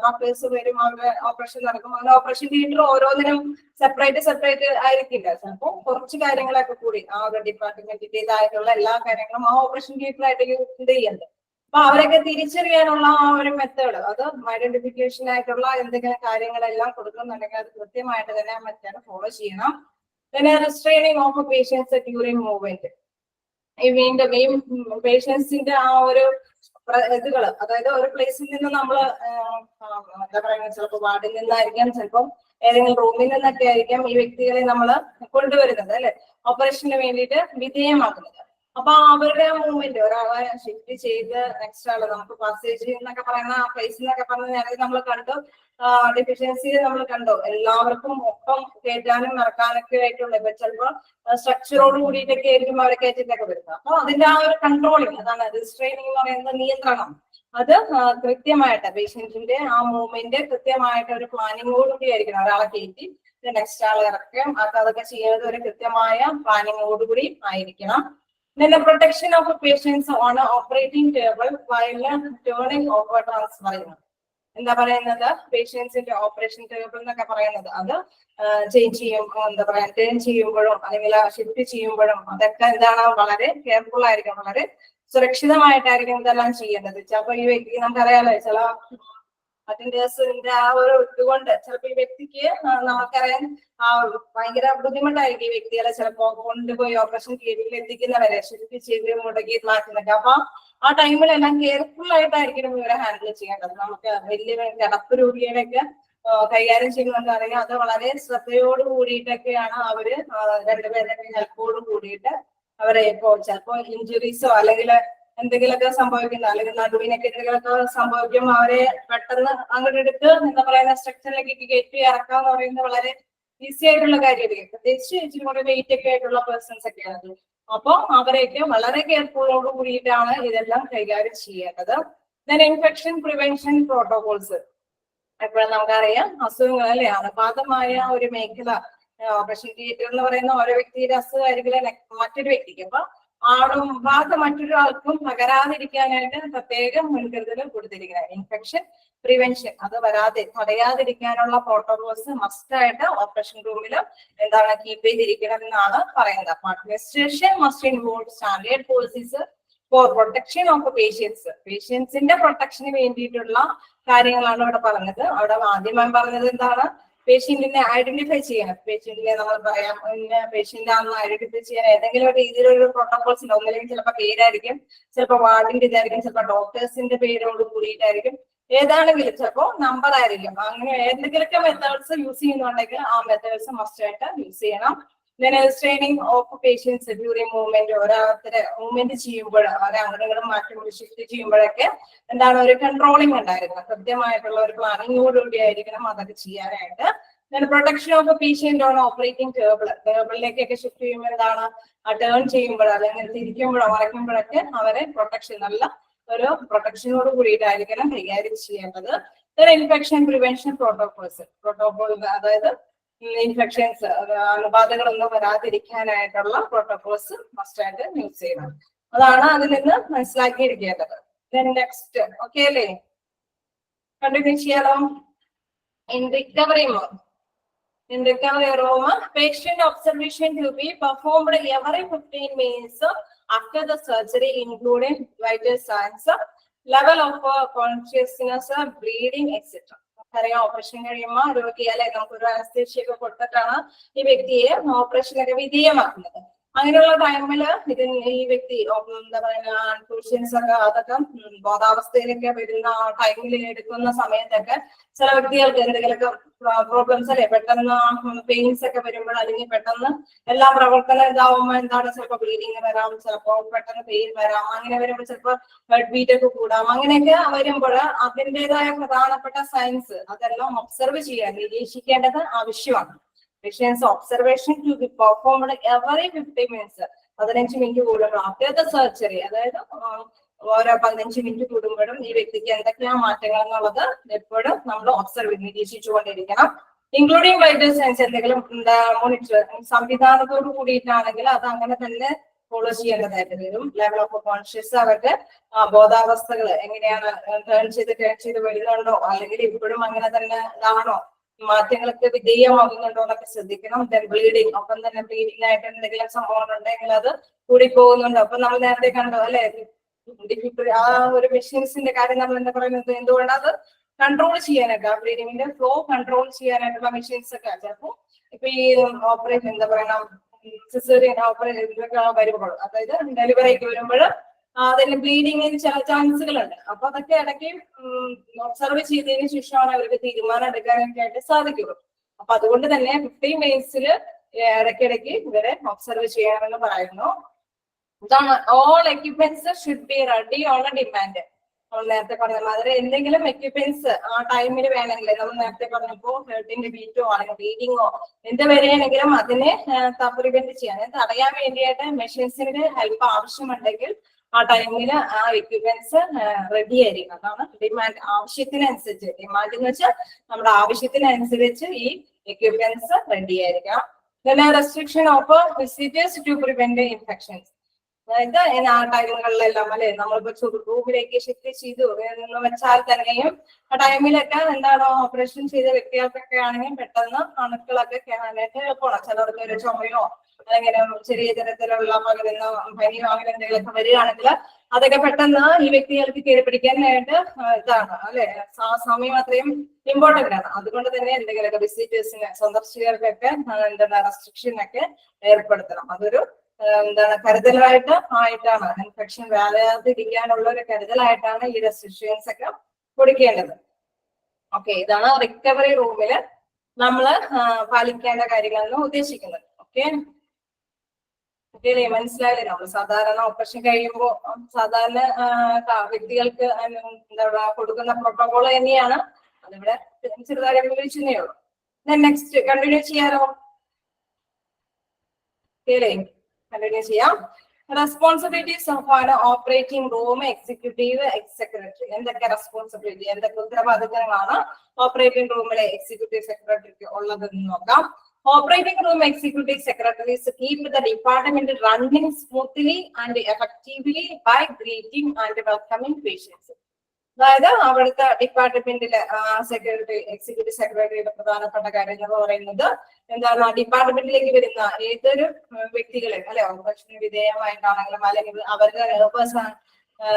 ഡോക്ടേഴ്സ് വരും, അവരുടെ ഓപ്പറേഷൻ നടക്കും. അങ്ങനെ ഓപ്പറേഷൻ തിയേറ്റർ ഓരോന്നിനും സെപ്പറേറ്റ് ആയിരിക്കില്ല, ചിലപ്പോൾ കുറച്ച് കാര്യങ്ങളൊക്കെ കൂടി ആ ഒരു ഡിപ്പാർട്ട്മെന്റിന്റേതായിട്ടുള്ള എല്ലാ കാര്യങ്ങളും ആ ഓപ്പറേഷൻ തിയേറ്ററായിട്ട് ഇത് ചെയ്യുന്നുണ്ട്. അപ്പൊ അവരൊക്കെ തിരിച്ചറിയാനുള്ള ആ ഒരു മെത്തേഡ്, അത് ഐഡന്റിഫിക്കേഷൻ ആയിട്ടുള്ള എന്തെങ്കിലും കാര്യങ്ങളെല്ലാം കൊടുക്കുന്നുണ്ടെങ്കിൽ അത് കൃത്യമായിട്ട് തന്നെ ആ മെത്തേഡ് ഫോളോ ചെയ്യണം. പിന്നെ റിസ്ട്രെയിനിങ് ഓഫ് പേഷ്യൻസ് ഡ്യൂറിങ് മൂവ്മെന്റ്. ഈ വീണ്ടും ഈ പേഷ്യൻസിന്റെ ആ ഒരു ഇതുകള്, അതായത് ഒരു പ്ലേസിൽ നിന്ന് നമ്മൾ എന്താ പറയുക, ചിലപ്പോൾ വാർഡിൽ നിന്നായിരിക്കാം, ചിലപ്പോൾ ഏതെങ്കിലും റൂമിൽ നിന്നൊക്കെ ആയിരിക്കാം ഈ വ്യക്തികളെ നമ്മൾ കൊണ്ടുവരുന്നത് അല്ലെ, ഓപ്പറേഷന് വേണ്ടിയിട്ട് വിധേയമാക്കുന്നത്. അപ്പൊ അവരുടെ ആ മൂവ്മെന്റ്, ഒരാളെ ഷിഫ്റ്റ് ചെയ്ത് നെക്സ്റ്റ് ആള് നമുക്ക് പാസേജ് എന്നൊക്കെ പറയുന്ന ആ പ്ലേസ് എന്നൊക്കെ പറഞ്ഞ നേരത്തെ നമ്മൾ കണ്ടു, ഡെഫിഷ്യൻസി നമ്മൾ കണ്ടു, എല്ലാവർക്കും ഒപ്പം കയറ്റാനും ഇറക്കാനൊക്കെ ആയിട്ടുള്ള ഇപ്പൊ ചിലപ്പോൾ സ്ട്രക്ചറോട് കൂടിയിട്ടൊക്കെ ആയിരിക്കും അവരെ കയറ്റിട്ടൊക്കെ വരുന്നത്. അപ്പൊ അതിന്റെ ആ ഒരു കൺട്രോളിങ്, അതാണ് റിസ്ട്രെയിനിങ് എന്ന് പറയുന്നത്, നിയന്ത്രണം. അത് കൃത്യമായിട്ട് പേഷ്യന്റിന്റെ ആ മൂവ്മെന്റ് കൃത്യമായിട്ട് ഒരു പ്ലാനിങ്ങോടുകൂടി ആയിരിക്കണം. ഒരാളെ കയറ്റി നെക്സ്റ്റ് ആളെ ഇറക്കാം, അതൊക്കെ ചെയ്യുന്നത് ഒരു കൃത്യമായ പ്ലാനിങ്ങോടുകൂടി ആയിരിക്കണം. Then the protection of patients on an operating table while turning over transfer. എന്താ പറയുന്നത്, പേഷ്യൻസിന്റെ ഓപ്പറേഷൻ ടേബിൾ എന്നൊക്കെ പറയുന്നത് അത് ചേഞ്ച് ചെയ്യുമ്പോൾ എന്താ പറയാ ടേൺ ചെയ്യുമ്പോഴും അല്ലെങ്കിൽ ഷിഫ്റ്റ് ചെയ്യുമ്പോഴും അതൊക്കെ എന്താണ് വളരെ കെയർഫുൾ ആയിരിക്കും, വളരെ സുരക്ഷിതമായിട്ടായിരിക്കും ഇതെല്ലാം ചെയ്യേണ്ടത്. ചിലപ്പോ ഈ വ്യക്തി നമുക്കറിയാലോ ചില അറ്റൻഡേഴ്സിന്റെ ആ ഒരു ഇതുകൊണ്ട് ചിലപ്പോ ഈ വ്യക്തിക്ക് നമുക്കറിയാൻ ഭയങ്കര ബുദ്ധിമുട്ടായിരിക്കും ഈ വ്യക്തികളെ ചിലപ്പോ കൊണ്ടുപോയി ഓപ്പറേഷൻ തിയേറ്ററിൽ എത്തിക്കുന്നവരെ ഷിഫ്റ്റ് ചെയ്ത് മുടക്കി മാറ്റുന്നൊക്കെ. അപ്പൊ ആ ടൈമിലെല്ലാം കെയർഫുൾ ആയിട്ടായിരിക്കും ഇവരെ ഹാൻഡിൽ ചെയ്യേണ്ടത്. നമുക്ക് വലിയ കിടപ്പ് രോഗികളെയൊക്കെ കൈകാര്യം ചെയ്യുന്നവർക്ക് അത് വളരെ ശ്രദ്ധയോട് കൂടിയിട്ടൊക്കെയാണ് അവര് രണ്ടുപേരുടെ ഹെൽപ്പോട് കൂടിയിട്ട് അവരെ ഇപ്പോ ചിലപ്പോ ഇഞ്ചുറീസോ അല്ലെങ്കിൽ എന്തെങ്കിലുമൊക്കെ സംഭവിക്കുന്ന അല്ലെങ്കിൽ നടുവിനൊക്കെ എന്തെങ്കിലുമൊക്കെ സംഭവിക്കുമ്പോൾ അവരെ പെട്ടെന്ന് അങ്ങോട്ട് എടുത്ത് എന്താ പറയുന്ന സ്ട്രക്ചറിലേക്ക് കയറ്റി ഇറക്കാന്ന് പറയുന്നത് വളരെ ഈസി ആയിട്ടുള്ള കാര്യമായിരിക്കും. പ്രത്യേകിച്ച് ഇച്ചിരി കൂടെ വെയിറ്റ് ഒക്കെ ആയിട്ടുള്ള പേഴ്സൺസ് ഒക്കെയാണ്. അപ്പൊ അവരെയൊക്കെ വളരെ കെയർഫുള്ളോട് കൂടിയിട്ടാണ് ഇതെല്ലാം കൈകാര്യം ചെയ്യേണ്ടത്. ദെൻ ഇൻഫെക്ഷൻ പ്രിവെൻഷൻ പ്രോട്ടോകോൾസ് എപ്പോഴും നമുക്കറിയാം അസുഖങ്ങൾ അല്ലെ അണുബാധമായ ഒരു മേഖല ഓപ്പറേഷൻ തിയേറ്റർ എന്ന് പറയുന്ന ഓരോ വ്യക്തിയുടെ അസുഖമായിരിക്കില്ല മറ്റൊരു വ്യക്തിക്ക്. അപ്പൊ അണുബാധ മറ്റൊരാൾക്കും പകരാതിരിക്കാനായിട്ട് പ്രത്യേകം മുൻകരുതൽ കൊടുത്തിരിക്കുന്നത്. ഇൻഫെക്ഷൻ പ്രിവെൻഷൻ അത് തടയാതിരിക്കാനുള്ള പ്രോട്ടോകോൾസ് മസ്റ്റ് ആയിട്ട് ഓപ്പറേഷൻ റൂമിൽ എന്താണ് കീപ്പ് ചെയ്തിരിക്കണം എന്നാണ് പറയുന്നത്. അപ്പൊ administration must involve standard policies for protection of പേഷ്യൻസിന്റെ പ്രൊട്ടക്ഷന് വേണ്ടിയിട്ടുള്ള കാര്യങ്ങളാണ് ഇവിടെ പറഞ്ഞത്. അവിടെ ആദ്യമായി പറഞ്ഞത് എന്താണ്, പേഷ്യന്റിനെ ഐഡന്റിഫൈ ചെയ്യണം. പേഷ്യന്റിനെ നമ്മൾ പറയാം പേഷ്യന്റ് ആണെന്ന് ഐഡന്റിഫൈ ചെയ്യാൻ ഏതെങ്കിലും ഒരു രീതിയിലൊരു പ്രോട്ടോകോൾസ് ഉണ്ട്. ഒന്നില്ലെങ്കിൽ ചിലപ്പോൾ പേരായിരിക്കും, ചിലപ്പോൾ വാർഡിന്റെ ഇതായിരിക്കും, ചിലപ്പോൾ ഡോക്ടേഴ്സിന്റെ പേരോട് കൂടിയിട്ടായിരിക്കും, ഏതാണെങ്കിലും ചിലപ്പോൾ നമ്പർ ആയിരിക്കും. അങ്ങനെ ഏതെങ്കിലുമൊക്കെ മെത്തേഡ്സ് യൂസ് ചെയ്യുന്നുണ്ടെങ്കിൽ ആ മെത്തേഡ്സ് മസ്റ്റ് ആയിട്ട് യൂസ് ചെയ്യണം. Training of patients during movement, ഓരോരുത്തരെ മൂവ്മെന്റ് ചെയ്യുമ്പോൾ അവരെ അങ്ങോട്ടും മാറ്റി ഷിഫ്റ്റ് ചെയ്യുമ്പോഴൊക്കെ എന്താണ് ഒരു കൺട്രോളിങ് ഉണ്ടായിരിക്കണം. കൃത്യമായിട്ടുള്ള ഒരു പ്ലാനിങ്ങോടുകൂടി ആയിരിക്കണം അതൊക്കെ ചെയ്യാനായിട്ട്. Protection of patient on operating ടേബിളിലേക്കൊക്കെ ഷിഫ്റ്റ് ചെയ്യുമ്പോൾ എന്താണ് ടേൺ ചെയ്യുമ്പോൾ അല്ലെങ്കിൽ തിരിക്കുമ്പോഴോ മറയ്ക്കുമ്പോഴൊക്കെ അവരെ പ്രൊട്ടക്ഷൻ നല്ല ഒരു പ്രൊട്ടക്ഷനോട് കൂടിയിട്ടായിരിക്കണം കൈകാര്യം ചെയ്യേണ്ടത്. ഇൻഫെക്ഷൻ പ്രിവെൻഷൻ പ്രോട്ടോകോൾ അതായത് ഇൻഫെക്ഷൻസ് അണുബാധകളൊന്നും വരാതിരിക്കാനായിട്ടുള്ള പ്രോട്ടോകോൾസ് മസ്റ്റ് ആയിട്ട് യൂസ് ചെയ്യണം. അതാണ് അതിൽ നിന്ന് മനസ്സിലാക്കിയിരിക്കേണ്ടത്. നെക്സ്റ്റ് ഓക്കെ അല്ലേ, കണ്ടിന്യൂ ചെയ്യാലോ. In recovery room, patient observation to be performed every 15 minutes after the surgery, including vital signs, level of consciousness, bleeding, etc. അറിയാം operation കഴിയുമ്പോൾ രോഗി അല്ലെ നമുക്കൊരു അനസ്തേഷ്യ ഒക്കെ കൊടുത്തിട്ടാണ് ഈ വ്യക്തിയെ ഓപ്പറേഷനൊക്കെ വിധേയമാക്കുന്നത്. അങ്ങനെയുള്ള ടൈമില് ഈ വ്യക്തി എന്താ പറയുക അൺകോൺഷ്യൻസ് ഒക്കെ അതൊക്കെ ബോധാവസ്ഥയിലൊക്കെ വരുന്ന ടൈമിൽ എടുക്കുന്ന സമയത്തൊക്കെ ചില വ്യക്തികൾക്ക് എന്തെങ്കിലുമൊക്കെ പ്രോബ്ലംസ് അല്ലെ പെട്ടെന്ന് പെയിൻസ് ഒക്കെ വരുമ്പോൾ അല്ലെങ്കിൽ പെട്ടെന്ന് എല്ലാ പ്രവർത്തനം ഇതാവുമ്പോൾ എന്താണ് ചിലപ്പോൾ ബ്ലീഡിങ് വരാം, ചിലപ്പോൾ പെട്ടെന്ന് പെയിൻ വരാം. അങ്ങനെ വരുമ്പോൾ ചിലപ്പോൾ ഹെർട്ട് ബീറ്റ് ഒക്കെ കൂടാം. അങ്ങനെയൊക്കെ വരുമ്പോൾ അതിൻ്റെതായ പ്രധാനപ്പെട്ട സയൻസ് അതെല്ലാം ഒബ്സർവ് ചെയ്യാൻ നിരീക്ഷിക്കേണ്ടത് ആവശ്യമാണ്. Patient's observation to be performed every 15 minutes. 15 minute കൂടുമ്പോൾ ആഫ്റ്റർ ദ സർജറി, അതായത് ഓരോ 15 മിനിറ്റ് കൂടുമ്പോഴും ഈ വ്യക്തിക്ക് എന്തൊക്കെയാണ് മാറ്റങ്ങൾ എന്നുള്ളത് എപ്പോഴും നമ്മൾ ഒബ്സർവ് നിരീക്ഷിച്ചുകൊണ്ടിരിക്കണം. ഇൻക്ലൂഡിംഗ് വൈറ്റൽ സയൻസ് എന്തെങ്കിലും മോണിറ്റർ സംവിധാനത്തോട് കൂടിയിട്ടാണെങ്കിൽ അത് അങ്ങനെ തന്നെ ഫോളോ ചെയ്യേണ്ടതായിട്ട് വരും. ലെവൽ ഓഫ് കോൺഷ്യസ് അവർക്ക് ബോധാവസ്ഥകൾ എങ്ങനെയാണ് ടേൺ ചെയ്ത് വരുന്നുണ്ടോ അല്ലെങ്കിൽ ഇപ്പോഴും അങ്ങനെ തന്നെ ഇതാണോ, മാറ്റങ്ങൾക്ക് വിധേയമാകുന്നുണ്ടോ എന്നൊക്കെ ശ്രദ്ധിക്കണം. ബ്ലീഡിങ് ഒപ്പം തന്നെ ബ്ലീഡിംഗ് ആയിട്ട് എന്തെങ്കിലും സംഭവങ്ങൾ ഉണ്ടെങ്കിൽ അത് കൂടി പോകുന്നുണ്ടോ. അപ്പൊ നമ്മൾ നേരത്തെ കണ്ടോ അല്ലെ ആ ഒരു മെഷീൻസിന്റെ കാര്യം നമ്മൾ എന്താ പറയുന്നത്, എന്തുകൊണ്ട് അത് കൺട്രോൾ ചെയ്യാനായിട്ട് ആ ബ്ലീഡിങ്ങിന്റെ ഫ്ലോ കൺട്രോൾ ചെയ്യാനായിട്ടുള്ള മെഷീൻസ് ഒക്കെ ചിലപ്പോൾ ഇപ്പൊ ഈ ഓപ്പറേഷൻ എന്താ പറയുക സിസേറിയൻ ഓപ്പറേഷൻ വരുമ്പോൾ അതായത് ഡെലിവറിക്ക് വരുമ്പോൾ അതിന് ബ്ലീഡിങ്ങിന് ചില ചാൻസുകളുണ്ട്. അപ്പൊ അതൊക്കെ ഇടയ്ക്ക് ഒബ്സർവ് ചെയ്തതിന് ശേഷമാണ് അവർക്ക് തീരുമാനം എടുക്കാനൊക്കെ ആയിട്ട് സാധിക്കുള്ളൂ. അപ്പൊ അതുകൊണ്ട് തന്നെ 15 മിനിറ്റ്സിൽ ഇടയ്ക്കിടയ്ക്ക് ഇവരെ ഒബ്സർവ് ചെയ്യാമെന്ന് പറയുന്നു. ഇതാണ് all equipments should be ready on demand. നമ്മൾ നേരത്തെ പറഞ്ഞ മാതിരി എന്തെങ്കിലും എക്യുപ്മെന്റ്സ് ആ ടൈമിൽ വേണമെങ്കിൽ നമ്മൾ നേരത്തെ പറഞ്ഞപ്പോ ഹെർട്ടിന്റെ ബീറ്റോ അല്ലെങ്കിൽ ബ്ലീഡിങ്ങോ എന്ത് വരികയാണെങ്കിലും അതിനെ പ്രിവെന്റ് ചെയ്യാൻ തടയാൻ വേണ്ടിയിട്ട് മെഷീൻസിന്റെ ഹെൽപ്പ് ആവശ്യമുണ്ടെങ്കിൽ ആ ടൈമിൽ ആ എക്യുപ്മെന്റ്സ് റെഡി ആയിരിക്കും. അതാണ് ഡിമാൻഡ്. ആവശ്യത്തിനനുസരിച്ച് ഡിമാൻഡ് എന്ന് വെച്ചാൽ നമ്മുടെ ആവശ്യത്തിനനുസരിച്ച് ഈ എക്യുപ്മെന്റ്സ് റെഡി ആയിരിക്കാം. Restriction of visitors to prevent infections. അതായത് ആ ടൈമുകളിലെല്ലാം അല്ലെ നമ്മളിപ്പോ റൂമിലേക്ക് ഷിഫ്റ്റ് ചെയ്തു എന്ന് വെച്ചാൽ തന്നെയും ആ ടൈമിലൊക്കെ എന്താണ് ഓപ്പറേഷൻ ചെയ്ത വ്യക്തികൾക്കൊക്കെ ആണെങ്കിൽ പെട്ടെന്ന് അണുക്കളൊക്കെ കാണാനായിട്ട് എളുപ്പമാണ്. ചിലർക്ക് ഒരു ചുമയോ അല്ലെങ്കിൽ ചെറിയ തരത്തിലുള്ള പകരുന്ന പനിയോ അങ്ങനെ എന്തെങ്കിലുമൊക്കെ വരികയാണെങ്കിൽ അതൊക്കെ പെട്ടെന്ന് ഈ വ്യക്തികൾക്ക് കീഴ്പിടിക്കാനായിട്ട് ഇതാണ് അല്ലെ, ആ സമയം അത്രയും ഇമ്പോർട്ടന്റ് ആണ്. അതുകൊണ്ട് തന്നെ എന്തെങ്കിലുമൊക്കെ വിസിറ്റേഴ്സിന് സന്ദർശകർക്കൊക്കെ എന്താണ് റെസ്ട്രിക്ഷൻ ഒക്കെ ഏർപ്പെടുത്തണം. അതൊരു എന്താണ് ആയിട്ടാണ് ഇൻഫെക്ഷൻ വരാതിരിക്കാനുള്ള ഒരു കരുതലായിട്ടാണ് ഈ റെസ്ട്രിക്ഷൻസ് ഒക്കെ കൊടുക്കേണ്ടത്. ഓക്കെ, ഇതാണ് റിക്കവറി റൂമില് നമ്മള് പാലിക്കേണ്ട കാര്യങ്ങളെന്ന് ഉദ്ദേശിക്കുന്നത്. ഓക്കെ, മനസ്സിലായില്ലേ? നമ്മൾ സാധാരണ ഓപ്പറേഷൻ കഴിയുമ്പോൾ സാധാരണ വ്യക്തികൾക്ക് എന്താ പറയുക കൊടുക്കുന്ന പ്രോട്ടോകോൾ തന്നെയാണ്. അതിവിടെ ചെറുതായി വിവരിച്ചേ ഉള്ളൂ. നെക്സ്റ്റ് കണ്ടിന്യൂ ചെയ്യാലോ? കണ്ടിന്യൂ ചെയ്യാം. Responsibilities of an operating room executive secretary. എന്തൊക്കെ റെസ്പോൺസിബിലിറ്റി, എന്തൊക്കെ ഉത്തരവാദിത്തങ്ങളാണ് ഓപ്പറേറ്റിംഗ് റൂമിലെ എക്സിക്യൂട്ടീവ് സെക്രട്ടറിക്ക് ഉള്ളതെന്ന് നോക്കാം. Operating room executive secretaries keep the department running smoothly and effectively by greeting and welcoming patients. അതായത് അവിടുത്തെ ഡിപ്പാർട്ട്മെന്റിലെ സെക്രട്ടറി എക്സിക്യൂട്ടീവ് സെക്രട്ടറിയുടെ പ്രധാനപ്പെട്ട കാര്യം എന്ന് പറയുന്നത് എന്താണ്, ഡിപ്പാർട്ട്മെന്റിലേക്ക് വരുന്ന ഏതൊരു വ്യക്തികളെ അല്ലെ ഓപ്പറേഷന് വിധേയമായിട്ടാണെങ്കിലും അല്ലെങ്കിൽ അവരുടെ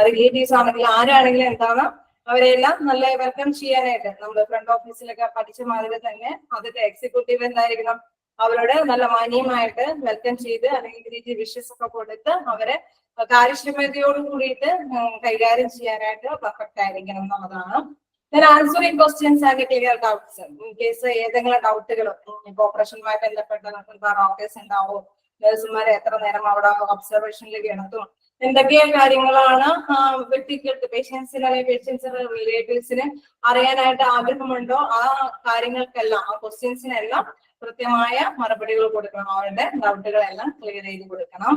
റിലേറ്റീവ്സ് ആണെങ്കിലും ആരാണെങ്കിലും എന്താണ് അവരെല്ലാം നല്ല വെൽക്കം ചെയ്യാനായിട്ട് നമ്മൾ ഫ്രണ്ട് ഓഫീസിലൊക്കെ പഠിച്ച മാതിരി തന്നെ അതിന്റെ എക്സിക്യൂട്ടീവ് എന്തായിരിക്കണം, അവരോട് നല്ല മാന്യമായിട്ട് വെൽക്കം ചെയ്ത് അല്ലെങ്കിൽ വിഷസ് ഒക്കെ കൊടുത്ത് അവരെ കാര്യക്ഷമതയോട് കൂടിയിട്ട് കൈകാര്യം ചെയ്യാനായിട്ട് പെർഫെക്റ്റ് ആയിരിക്കണം എന്നുള്ളതാണ്. Answering questions and clear doubts. In case ഏതെങ്കിലും ഡൗട്ടുകൾ ഇപ്പൊ ഓപ്പറേഷനുമായി ബന്ധപ്പെട്ട ഡോക്ടേഴ്സ് ഉണ്ടാവും, നഴ്സുമാരെ എത്ര നേരം അവിടെ ഒബ്സർവേഷനിൽ കിടത്തും, എന്തൊക്കെ കാര്യങ്ങളാണ് വ്യക്തികൾക്ക് പേഷ്യൻസിന് അല്ലെങ്കിൽ പേഷ്യൻസിന്റെ റിലേറ്റീവ്സിന് അറിയാനായിട്ട് ആഗ്രഹമുണ്ടോ ആ കാര്യങ്ങൾക്കെല്ലാം ആ ക്വസ്റ്റ്യൻസിനെല്ലാം കൃത്യമായ മറുപടികൾ കൊടുക്കണം. അവരുടെ ഡൗട്ടുകളെല്ലാം ക്ലിയർ ചെയ്ത് കൊടുക്കണം.